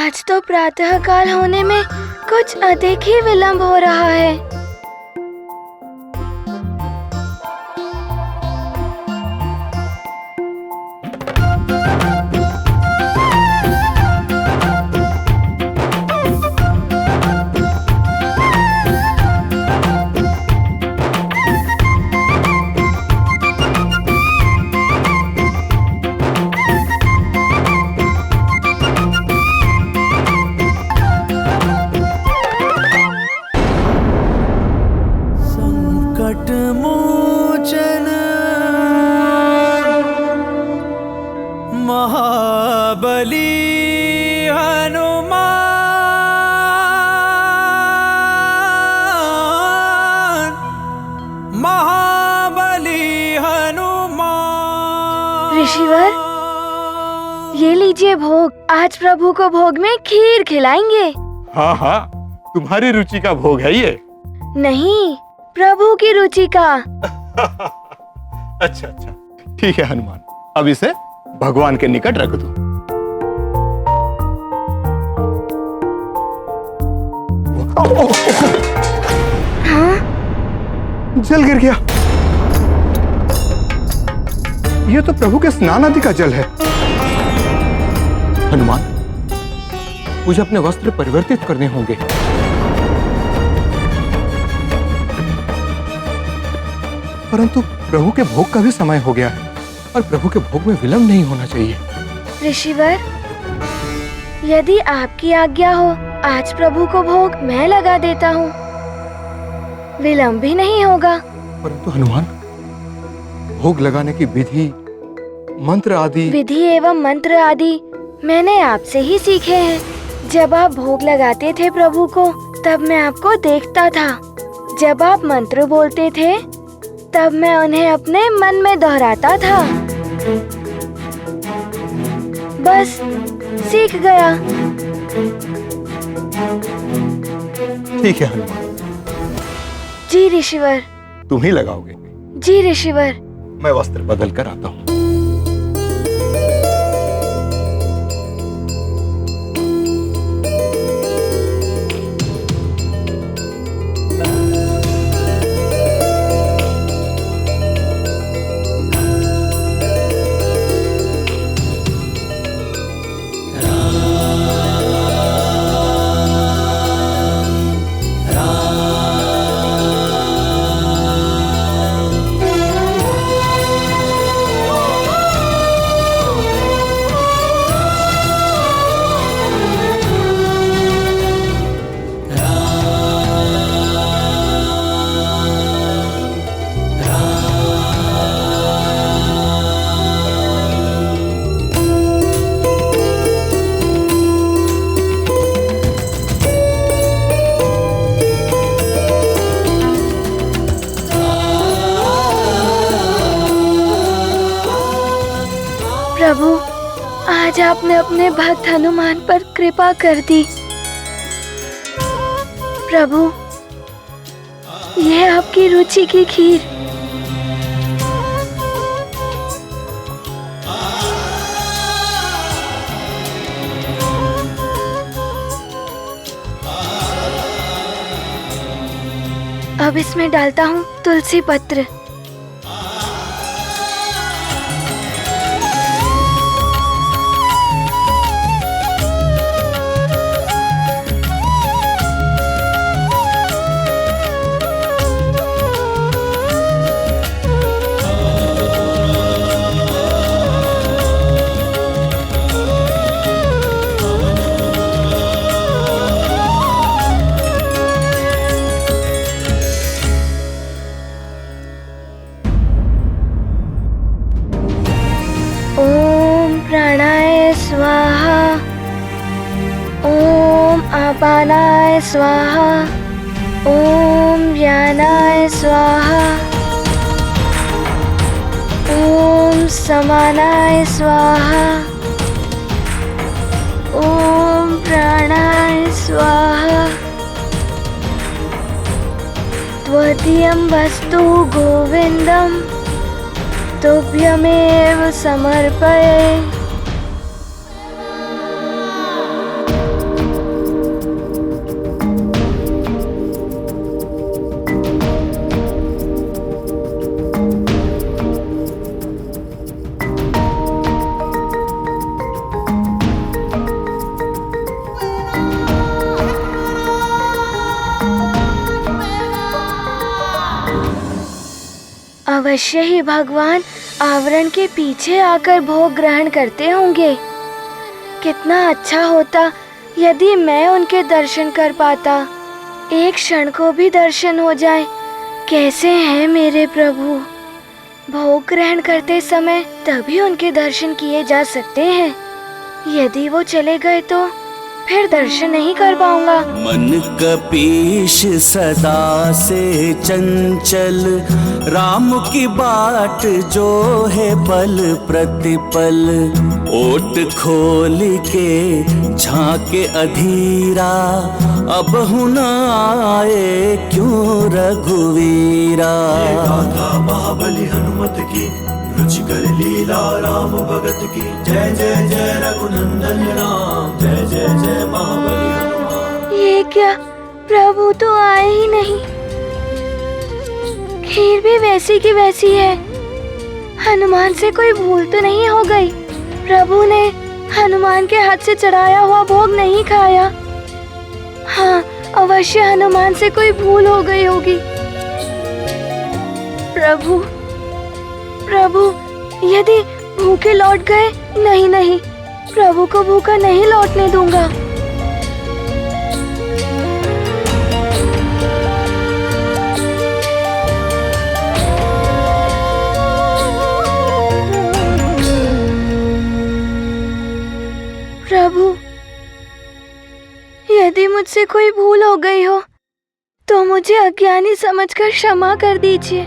आज तो प्रातः काल होने में कुछ अधिक ही विलंब हो रहा है। मोचन महाबली हनुमान, महाबली हनुमान। ऋषिवर, ये लीजिए भोग। आज प्रभु को भोग में खीर खिलाएंगे। हाँ हाँ, तुम्हारी रुचि का भोग है ये। नहीं, प्रभु की रुचि का। अच्छा अच्छा, ठीक है हनुमान, अब इसे भगवान के निकट रख दो। हाँ? जल गिर गया। ये तो प्रभु के स्नान आदि का जल है। हनुमान, मुझे अपने वस्त्र परिवर्तित करने होंगे। परंतु प्रभु के भोग का भी समय हो गया है और प्रभु के भोग में विलंब नहीं होना चाहिए। ऋषिवर, यदि आपकी आज्ञा हो, आज प्रभु को भोग मैं लगा देता हूँ। विलंब भी नहीं होगा। परंतु हनुमान, भोग लगाने की विधि एवं मंत्र आदि मैंने आपसे ही सीखे हैं। जब आप भोग लगाते थे प्रभु को, तब मैं आपको देखता था। जब आप मंत्र बोलते थे, तब मैं उन्हें अपने मन में दोहराता था। बस सीख गया। ठीक है हनुमान। जी ऋषिवर। तुम ही लगाओगे? जी ऋषिवर। मैं वस्त्र बदल कर आता हूँ। प्रभु, आज आपने अपने भक्त हनुमान पर कृपा कर दी। प्रभु, यह आपकी रुचि की खीर। अब इसमें डालता हूँ तुलसी पत्र। प्राणाय स्वाहा, ओम अपानाय स्वाहा, ओम व्यानाय स्वाहा, ओम समानाय स्वाहा, ओम प्राणाय स्वाहा। द्वितीयं वस्तु गोविंदम तुभ्यमेव समर्पये। अवश्य ही भगवान आवरण के पीछे आकर भोग ग्रहण करते होंगे। कितना अच्छा होता यदि मैं उनके दर्शन कर पाता, एक क्षण को भी दर्शन हो जाए। कैसे हैं मेरे प्रभु? भोग ग्रहण करते समय तभी उनके दर्शन किए जा सकते हैं। यदि वो चले गए तो फिर दर्शन नहीं कर पाऊंगा। मन कपीश सदा से चंचल, राम की बाट जो है पल प्रतिपल। ओट खोल के झांके अधीरा, अब न आए क्यों रघुवीरा। ये गाथा महाबली हनुमत की, रुचिकर लीला राम भगत की। जय जय जय रघुनंदन राम, जय जय जय महाबली हनुमान। ये क्या, प्रभु तो आए ही नहीं। खीर भी वैसी की वैसी है। हनुमान से कोई भूल तो नहीं हो गई? प्रभु ने हनुमान के हाथ से चढ़ाया हुआ भोग नहीं खाया। हाँ, अवश्य हनुमान से कोई भूल हो गई होगी। प्रभु प्रभु, यदि भूखे लौट गए, नहीं नहीं, प्रभु को भूखा नहीं लौटने दूंगा। प्रभु, यदि मुझसे कोई भूल हो गई हो तो मुझे अज्ञानी समझकर क्षमा कर दीजिए।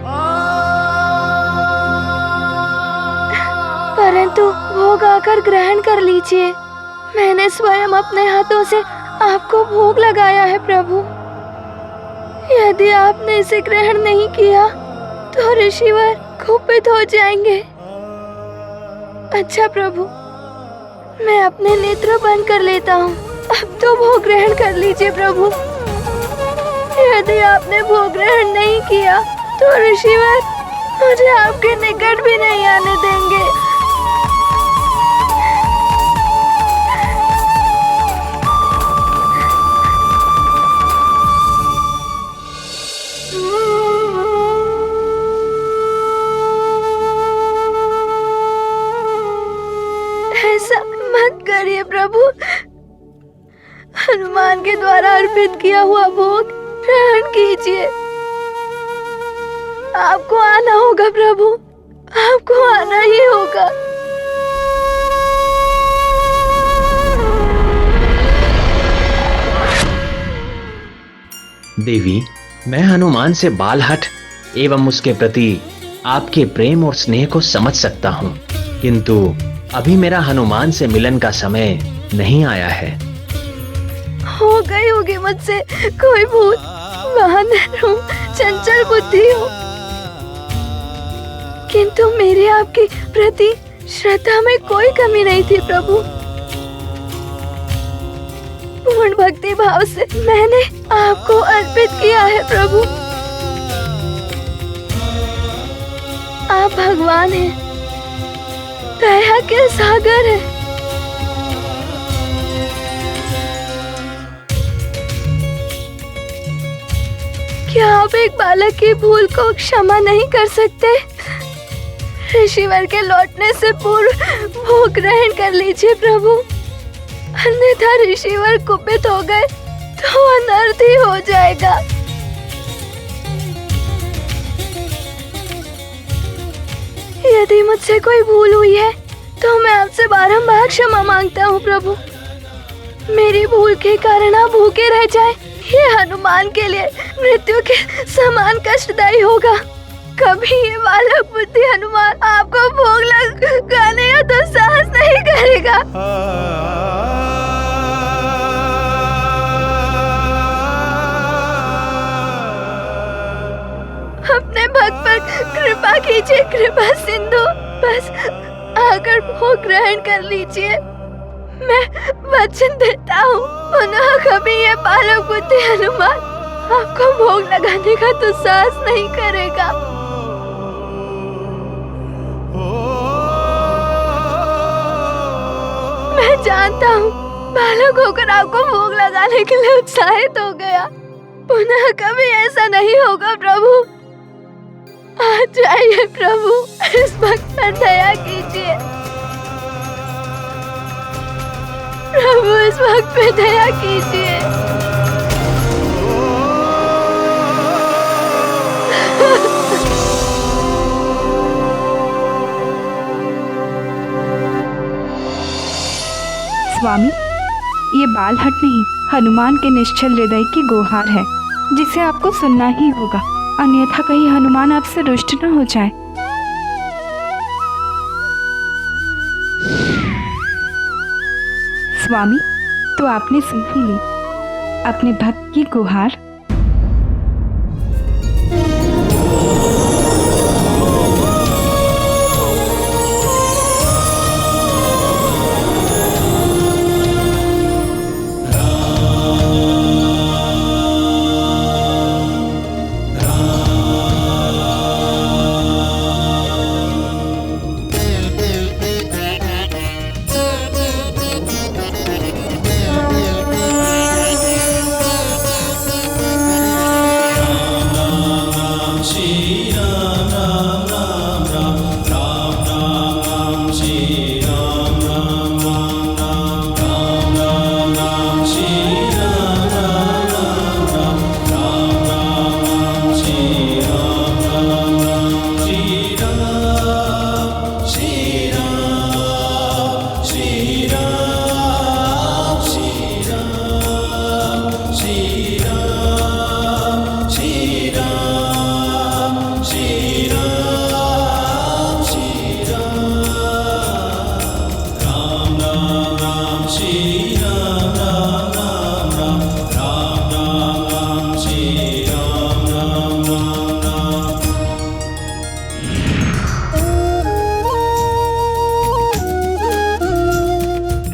परंतु भोग आकर ग्रहण कर लीजिए। मैंने स्वयं अपने हाथों से आपको भोग लगाया है प्रभु। यदि आपने इसे ग्रहण नहीं किया तो ऋषिवर कुपित हो जाएंगे। अच्छा प्रभु, मैं अपने नेत्र बंद कर लेता हूँ। अब तो भोग ग्रहण कर लीजिए प्रभु। यदि आपने भोग ग्रहण नहीं किया तो ऋषिवर मुझे आपके निकट भी नहीं आने देंगे। ऐसा मत करिए प्रभु। हनुमान के द्वारा अर्पित किया हुआ भोग ग्रहण कीजिए। आपको आना होगा प्रभु, आपको आना ही होगा। देवी, मैं हनुमान से बालहट एवं उसके प्रति आपके प्रेम और स्नेह को समझ सकता हूँ, किंतु अभी मेरा हनुमान से मिलन का समय नहीं आया है। हो गई होगी मुझसे कोई भूल। बहादुर हूँ, चंचल बुद्धि हूँ, किंतु मेरे आपके प्रति श्रद्धा में कोई कमी नहीं थी प्रभु। पूर्ण भक्ति भाव से मैंने आपको अर्पित किया है प्रभु। आप भगवान हैं, दया के सागर हैं। क्या आप एक बालक की भूल को क्षमा नहीं कर सकते? ऋषिवर के लौटने से पूर्व भोग ग्रहण कर लीजिए प्रभु, अन्यथा ऋषिवर कुपित हो गए तो अनर्थ ही हो जाएगा। यदि मुझसे कोई भूल हुई है तो मैं आपसे बारंबार क्षमा मांगता हूँ प्रभु। मेरी भूल के कारण आप भूखे रह जाए, ये हनुमान के लिए मृत्यु के समान कष्टदायी होगा। कभी ये बालक बुद्धि हनुमान आपको भोग लगाने का तो साहस नहीं करेगा। अपने भक्त पर कृपा कीजिए, कृपा सिंधु। बस आकर भोग ग्रहण कर लीजिए। मैं वचन देता हूँ, पुनः कभी ये बालक बुद्धि हनुमान आपको भोग लगाने का तो साहस नहीं करेगा। मैं जानता हूँ बालक होकर आपको भोग लगाने के लिए उत्साहित हो गया। पुनः कभी ऐसा नहीं होगा प्रभु। आ जाइए प्रभु, इस भक्त पर दया कीजिए। प्रभु इस भक्त पे दया कीजिए। स्वामी, ये बालहट नहीं, हनुमान के निश्चल हृदय की गुहार है, जिसे आपको सुनना ही होगा, अन्यथा कहीं हनुमान आपसे रुष्ट न हो जाए। स्वामी, तो आपने सुन ही ली अपने भक्त की गुहार।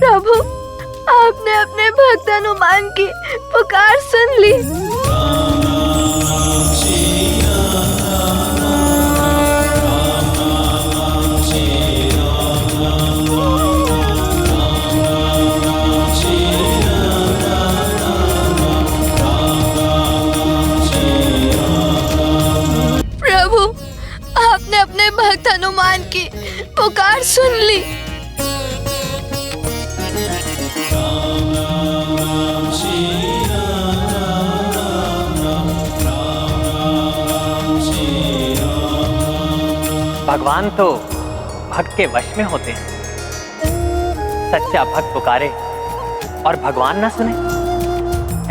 प्रभु, आपने अपने भक्त हनुमान की पुकार सुन ली। प्रभु, आपने अपने भक्त हनुमान की पुकार सुन ली। भगवान तो भक्त के वश में होते हैं। सच्चा भक्त पुकारे और भगवान ना सुने,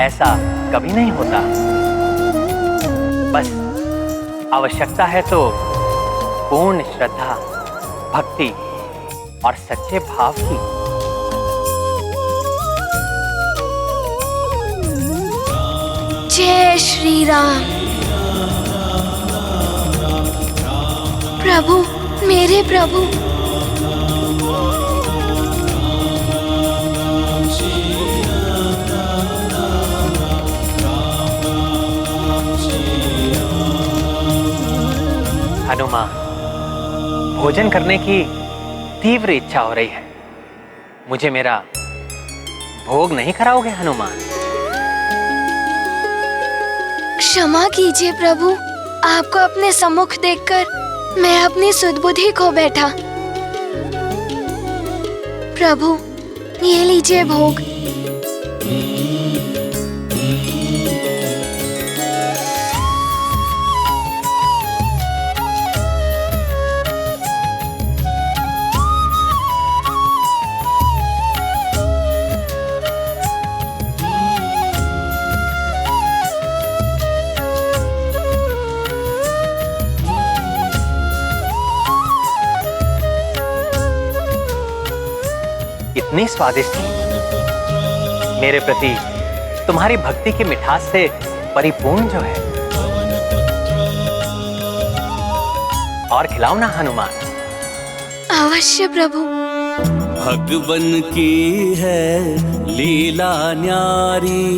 ऐसा कभी नहीं होता। बस आवश्यकता है तो पूर्ण श्रद्धा, भक्ति और सच्चे भाव की। जय श्री राम। प्रभु, मेरे प्रभु, हनुमान, भोजन करने की तीव्र इच्छा हो रही है। मुझे मेरा भोग नहीं कराओगे हनुमान? क्षमा कीजिए प्रभु, आपको अपने सम्मुख देखकर मैं अपनी सुध-बुद्धि खो बैठा। प्रभु, ये लीजिए भोग। इतनी स्वादिष्ट, मेरे प्रति तुम्हारी भक्ति की मिठास से परिपूर्ण जो है। और खिलाओ ना हनुमान। अवश्य प्रभु। भगवन की है लीला न्यारी,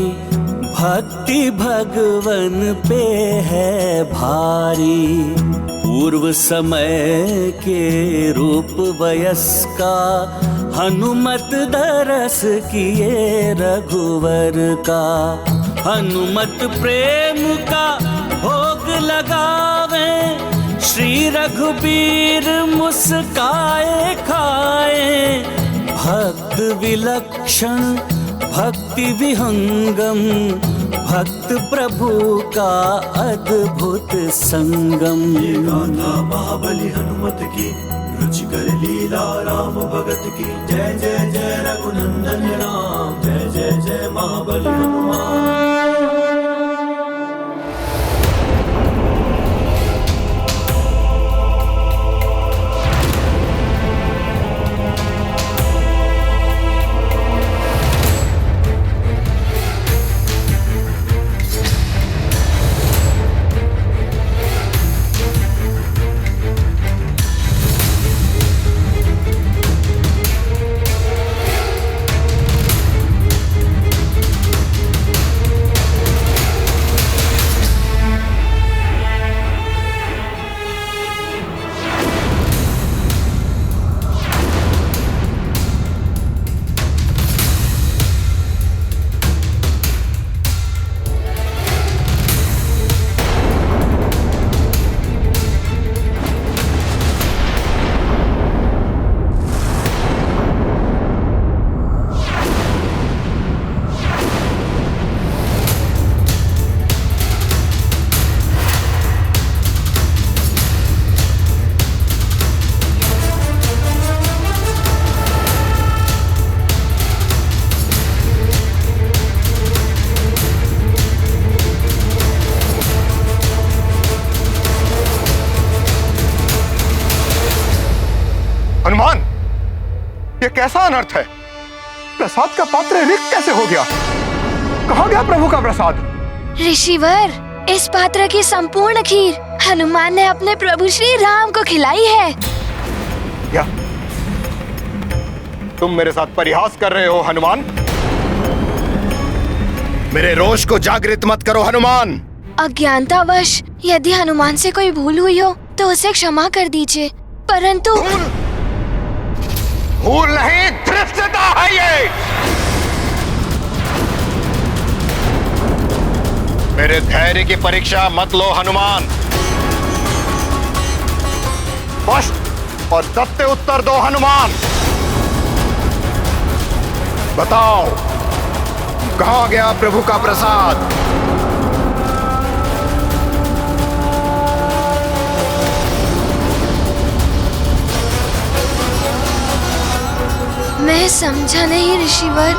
भक्ति भगवन पे है भारी। पूर्व समय के रूप वयस्का, हनुमत दरस किए रघुवर का। हनुमत प्रेम का भोग लगावे, श्री रघुबीर मुस्काए खाए, भक्त विलक्षण भक्ति विहंगम, भक्त प्रभु का अद्भुत संगम। ये गाथा महाबली हनुमत की, रुचिकर लीला राम भगत की। जय जय जय रघुनंदन राम, जय जय जय महाबली हनुमान। हनुमान, ये कैसा अनर्थ है? प्रसाद का पात्र रिक्त कैसे हो गया? कहाँ गया प्रभु का प्रसाद? ऋषिवर, इस पात्र की संपूर्ण खीर हनुमान ने अपने प्रभु श्री राम को खिलाई है। क्या तुम मेरे साथ परिहास कर रहे हो हनुमान? मेरे रोष को जागृत मत करो हनुमान। अज्ञानतावश यदि हनुमान से कोई भूल हुई हो तो उसे क्षमा कर दीजिए, परंतु भूल नहीं, धृष्टता है ये। मेरे धैर्य की परीक्षा मत लो हनुमान। स्पष्ट और सत्य उत्तर दो हनुमान। बताओ, कहां गया प्रभु का प्रसाद? मैं समझा नहीं ऋषिवर,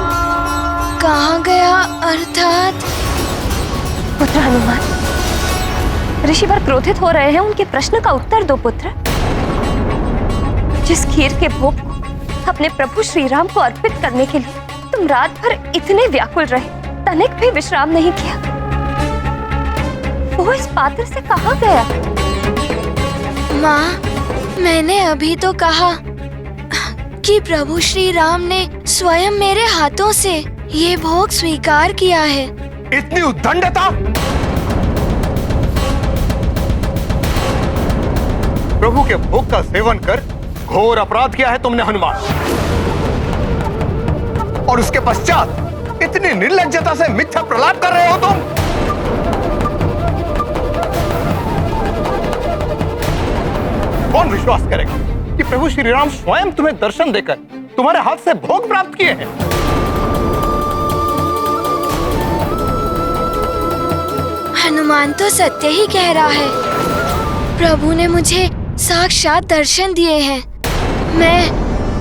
कहाँ गया अर्थात? पुत्र हनुमान, ऋषिवर क्रोधित हो रहे हैं, उनके प्रश्न का उत्तर दो पुत्र। जिस खीर के भोग को अपने प्रभु श्री राम को अर्पित करने के लिए तुम रात भर इतने व्याकुल रहे, तनिक भी विश्राम नहीं किया, वो इस पात्र से कहाँ गया? माँ, मैंने अभी तो कहा कि प्रभु श्री राम ने स्वयं मेरे हाथों से ये भोग स्वीकार किया है। इतनी उद्दंडता! प्रभु के भोग का सेवन कर घोर अपराध किया है तुमने हनुमान, और उसके पश्चात इतनी निर्लज्जता से मिथ्या प्रलाप कर रहे हो तुम। कौन विश्वास करेगा कि प्रभु श्री राम स्वयं तुम्हें दर्शन देकर तुम्हारे हाथ से भोग प्राप्त किए हैं? हनुमान तो सत्य ही कह रहा है। प्रभु ने मुझे साक्षात दर्शन दिए हैं। मैं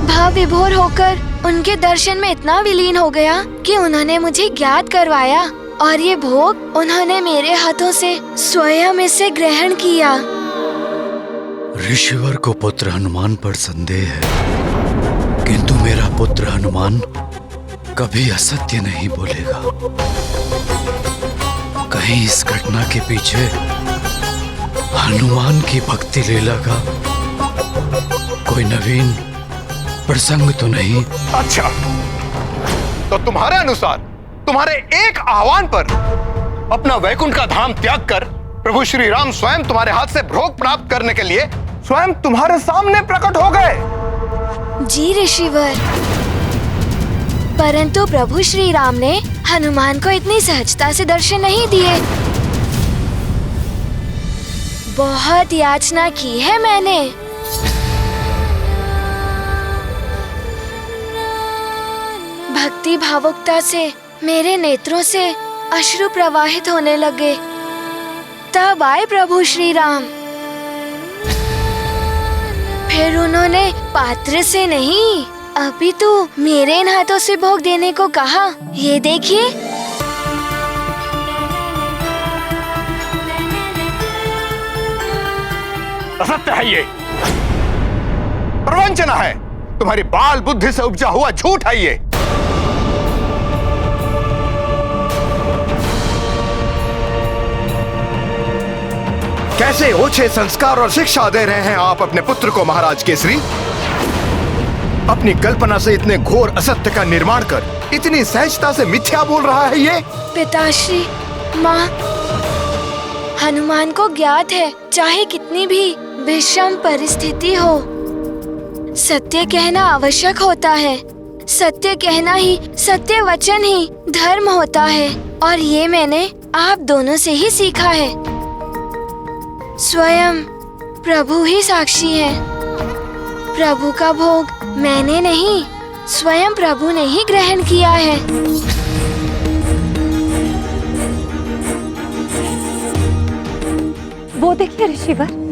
भाव विभोर होकर उनके दर्शन में इतना विलीन हो गया कि उन्होंने मुझे ज्ञात करवाया, और ये भोग उन्होंने मेरे हाथों से स्वयं इसे ग्रहण किया। ऋषिवर को पुत्र हनुमान पर संदेह है, किंतु मेरा पुत्र हनुमान कभी असत्य नहीं बोलेगा। कहीं इस घटना के पीछे हनुमान की भक्ति लीला का कोई नवीन प्रसंग तो नहीं? अच्छा, तो तुम्हारे अनुसार तुम्हारे एक आह्वान पर अपना वैकुंठ का धाम त्याग कर प्रभु श्री राम स्वयं तुम्हारे हाथ से भोग प्राप्त करने के लिए स्वयं तुम्हारे सामने प्रकट हो गए। जी ऋषिवर, परंतु प्रभु श्री राम ने हनुमान को इतनी सहजता से दर्शन नहीं दिए। बहुत याचना की है मैंने। भक्ति भावुकता से मेरे नेत्रों से अश्रु प्रवाहित होने लगे। तब आए प्रभु श्री राम। फिर उन्होंने पात्र से नहीं अपितु मेरे इन हाथों से भोग देने को कहा। ये देखिए। असत्य है ये, प्रवंचना है, तुम्हारी बाल बुद्धि से उपजा हुआ झूठ है ये। कैसे ओछे संस्कार और शिक्षा दे रहे हैं आप अपने पुत्र को महाराज केसरी। अपनी कल्पना से इतने घोर असत्य का निर्माण कर इतनी सहजता से मिथ्या बोल रहा है ये। पिताश्री, माँ, हनुमान को ज्ञात है चाहे कितनी भी विषम परिस्थिति हो, सत्य कहना आवश्यक होता है। सत्य कहना ही, सत्य वचन ही धर्म होता है। और ये मैंने आप दोनों से ही सीखा है। स्वयं प्रभु ही साक्षी है। प्रभु का भोग मैंने नहीं, स्वयं प्रभु ने ही ग्रहण किया है। वो देखिए ऋषिवर,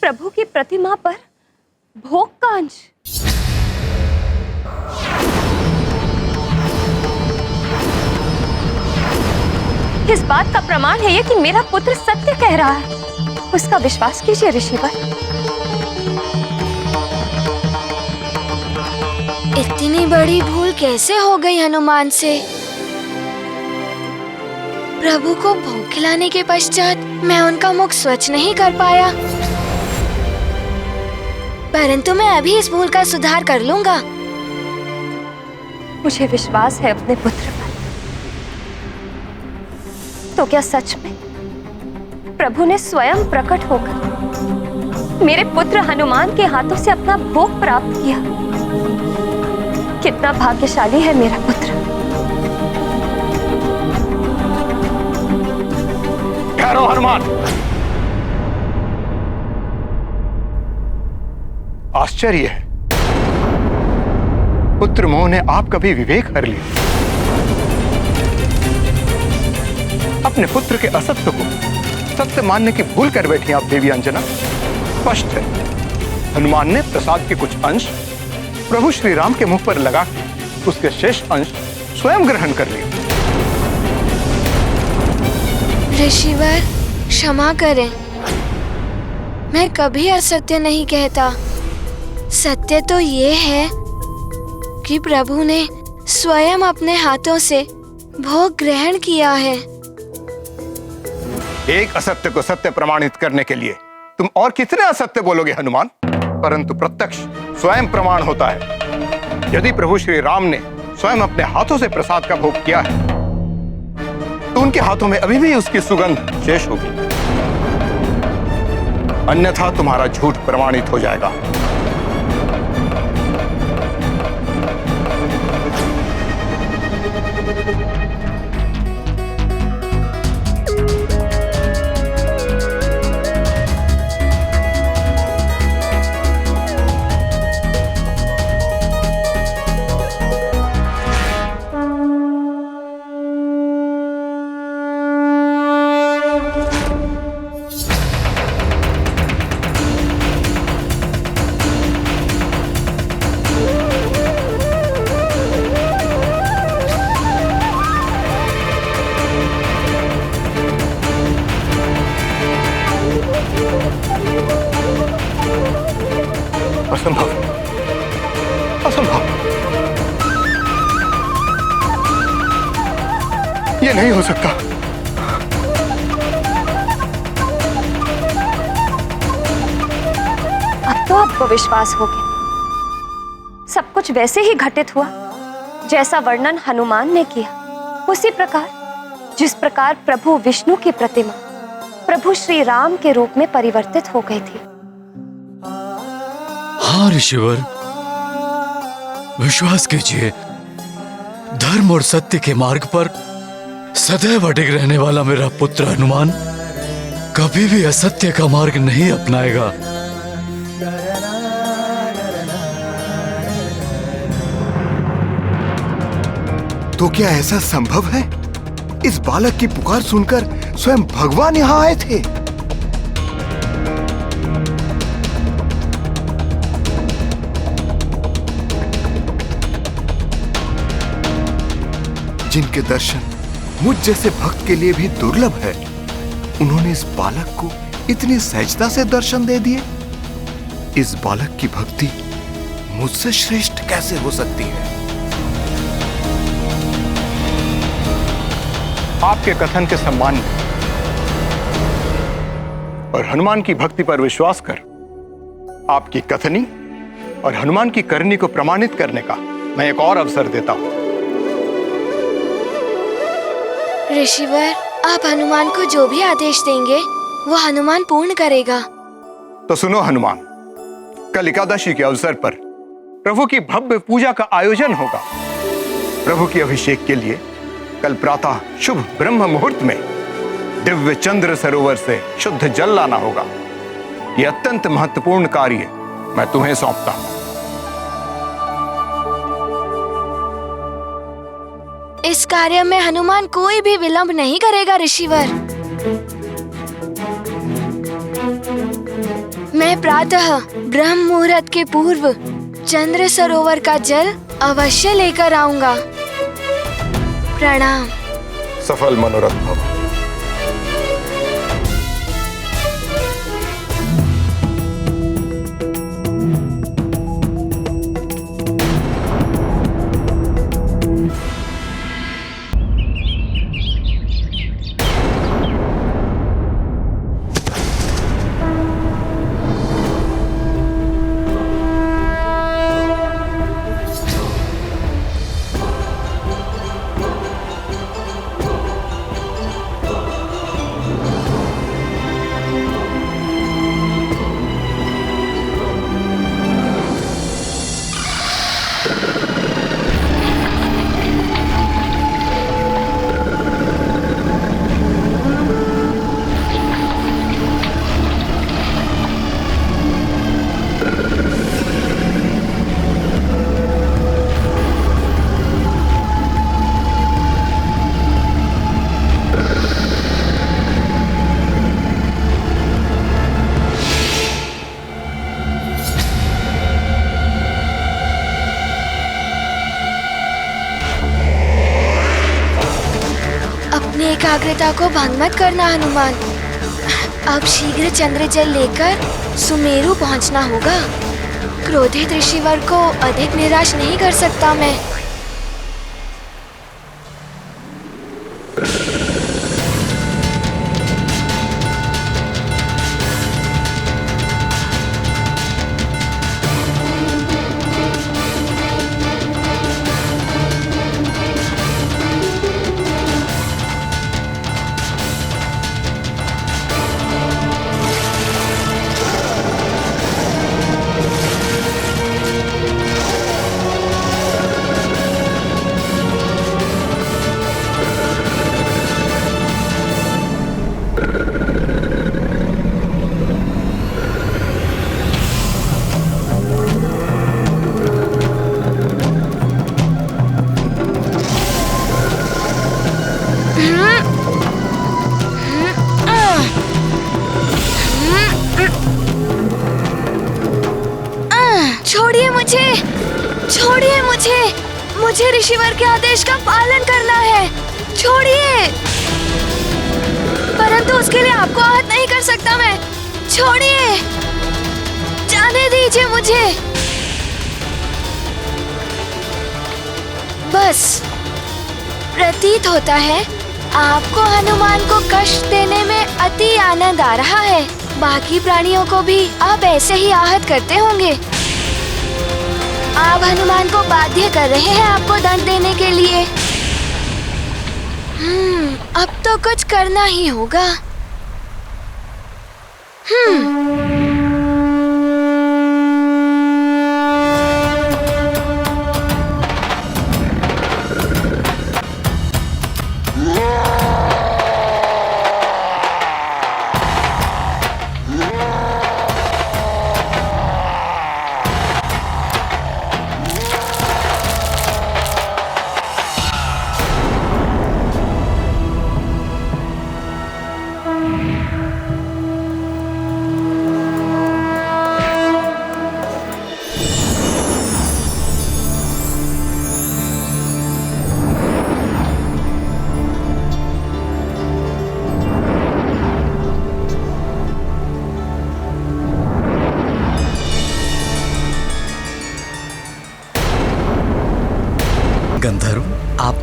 प्रभु की प्रतिमा पर भोग का अंश। इस बात का प्रमाण है ये कि मेरा पुत्र सत्य कह रहा है। उसका विश्वास कीजिए ऋषिवर। इतनी बड़ी भूल कैसे हो गई हनुमान से? प्रभु को भोग खिलाने के पश्चात मैं उनका मुख स्वच्छ नहीं कर पाया, परंतु मैं अभी इस भूल का सुधार कर लूंगा। मुझे विश्वास है अपने पुत्र पर। तो क्या सच में प्रभु ने स्वयं प्रकट होकर मेरे पुत्र हनुमान के हाथों से अपना भोग प्राप्त किया? कितना भाग्यशाली है मेरा पुत्र। ठहरो हनुमान। आश्चर्य है, पुत्र मोह ने आपका भी विवेक हर लिया। अपने पुत्र के असत्य को सत्य मानने की भूल कर बैठी आप देवी अंजना। स्पष्ट है, हनुमान ने प्रसाद के कुछ अंश प्रभु श्री राम के मुख पर लगा के उसके शेष अंश स्वयं ग्रहण कर लिए। ऋषिवर, क्षमा करें, मैं कभी असत्य नहीं कहता। सत्य तो ये है कि प्रभु ने स्वयं अपने हाथों से भोग ग्रहण किया है। एक असत्य को सत्य प्रमाणित करने के लिए तुम और कितने असत्य बोलोगे हनुमान? परंतु प्रत्यक्ष स्वयं प्रमाण होता है। यदि प्रभु श्री राम ने स्वयं अपने हाथों से प्रसाद का भोग किया है तो उनके हाथों में अभी भी उसकी सुगंध शेष होगी, अन्यथा तुम्हारा झूठ प्रमाणित हो जाएगा। असंभव, असंभव, ये नहीं हो सकता। अब तो आपको विश्वास हो गया। सब कुछ वैसे ही घटित हुआ जैसा वर्णन हनुमान ने किया। उसी प्रकार जिस प्रकार प्रभु विष्णु की प्रतिमा प्रभु श्री राम के रूप में परिवर्तित हो गई थी। हाँ ऋषिवर, विश्वास कीजिए, धर्म और सत्य के मार्ग पर सदैव अडिग रहने वाला मेरा पुत्र हनुमान कभी भी असत्य का मार्ग नहीं अपनाएगा। तो क्या ऐसा संभव है? इस बालक की पुकार सुनकर स्वयं भगवान यहां आए थे। जिनके दर्शन मुझ जैसे भक्त के लिए भी दुर्लभ है, उन्होंने इस बालक को इतनी सहजता से दर्शन दे दिए। इस बालक की भक्ति मुझसे श्रेष्ठ कैसे हो सकती है? आपके कथन के सम्मान में और हनुमान की भक्ति पर विश्वास कर आपकी कथनी और हनुमान की करनी को प्रमाणित करने का मैं एक और अवसर देता हूं। ऋषिवर, आप हनुमान को जो भी आदेश देंगे वो हनुमान पूर्ण करेगा। तो सुनो हनुमान, कल एकादशी के अवसर पर प्रभु की भव्य पूजा का आयोजन होगा। प्रभु की अभिषेक के लिए कल प्रातः शुभ ब्रह्म मुहूर्त में दिव्य चंद्र सरोवर से शुद्ध जल लाना होगा। यह अत्यंत महत्वपूर्ण कार्य मैं तुम्हें सौंपता हूं। इस कार्य में हनुमान कोई भी विलंब नहीं करेगा ऋषिवर। मैं प्रातः ब्रह्म मुहूर्त के पूर्व चंद्र सरोवर का जल अवश्य लेकर आऊंगा। प्रणाम। सफल मनोरथ भव। एकाग्रता को भंग मत करना हनुमान। अब शीघ्र चंद्र जल लेकर सुमेरु पहुंचना होगा। क्रोधित ऋषिवर को अधिक निराश नहीं कर सकता मैं। छोड़िए मुझे, मुझे ऋषिवर के आदेश का पालन करना है। छोड़िए। परंतु उसके लिए आपको आहत नहीं कर सकता मैं। छोड़िए, जाने दीजिए मुझे। बस प्रतीत होता है आपको हनुमान को कष्ट देने में अति आनंद आ रहा है। बाकी प्राणियों को भी आप ऐसे ही आहत करते होंगे। आप हनुमान को बाध्य कर रहे हैं आपको दंड देने के लिए। अब तो कुछ करना ही होगा।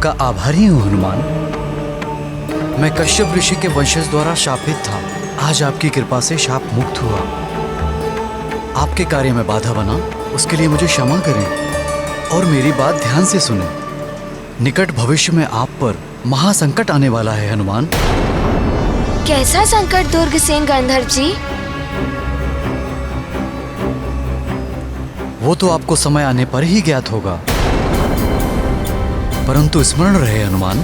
आपका आभारी हूँ हनुमान। मैं कश्यप ऋषि के वंशज द्वारा शापित था, आज आपकी कृपा से शाप मुक्त हुआ। आपके कार्य में बाधा बना, उसके लिए मुझे क्षमा करें और मेरी बात ध्यान से सुनें। निकट भविष्य में आप पर महासंकट आने वाला है हनुमान। कैसा संकट दुर्गसेन गंधर्व जी? वो तो आपको समय आने पर ही ज्ञात होगा, परंतु स्मरण रहे हनुमान,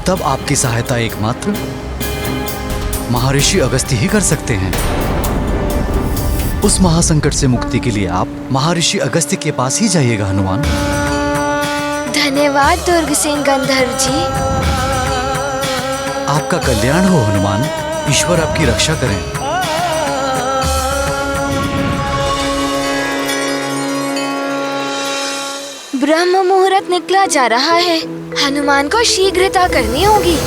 तब आपकी सहायता एकमात्र महर्षि अगस्त्य ही कर सकते हैं। उस महासंकट से मुक्ति के लिए आप महर्षि अगस्त्य के पास ही जाइएगा हनुमान। धन्यवाद दुर्गसेन गंधर्व जी। आपका कल्याण हो हनुमान, ईश्वर आपकी रक्षा करें। ब्रह्म मुहूर्त निकला जा रहा है, हनुमान को शीघ्रता करनी होगी।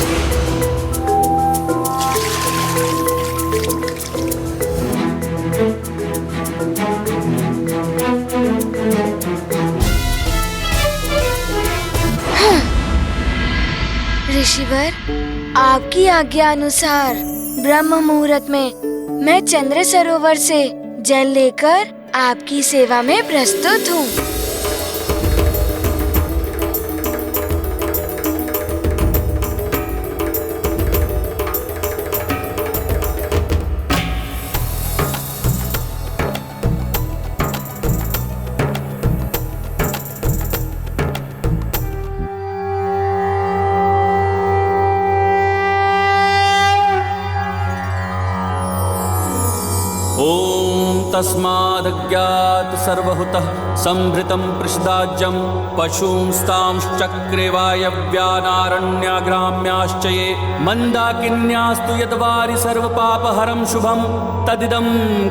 ऋषिवर, आपकी आज्ञा अनुसार ब्रह्म मुहूर्त में मैं चंद्र सरोवर से जल लेकर आपकी सेवा में प्रस्तुत हूँ। तस्मादज्ञात सर्वहुतः संभृतं पृषदाज्यं पशूंस्तांश्चक्रे वायव्यानारण्याग्राम्याश्च ये मन्दाकिन्यास्तु यद्वारि सर्वपापहरं शुभं तदिदं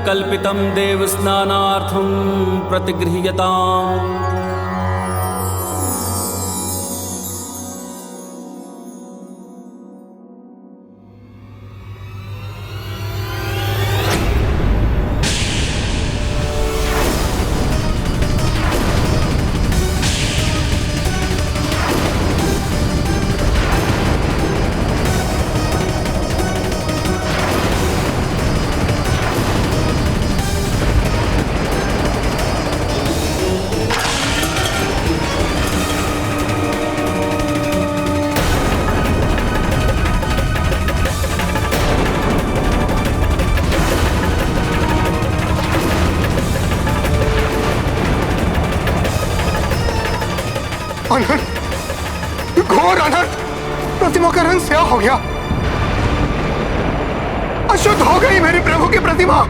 कल्पितं देवस्नानार्थं प्रतिगृह्यताम्। अनर्थ, घोर अनर्थ, प्रतिमा का रंग स्याह हो गया, अशुद्ध हो गई मेरी प्रभु की प्रतिमा।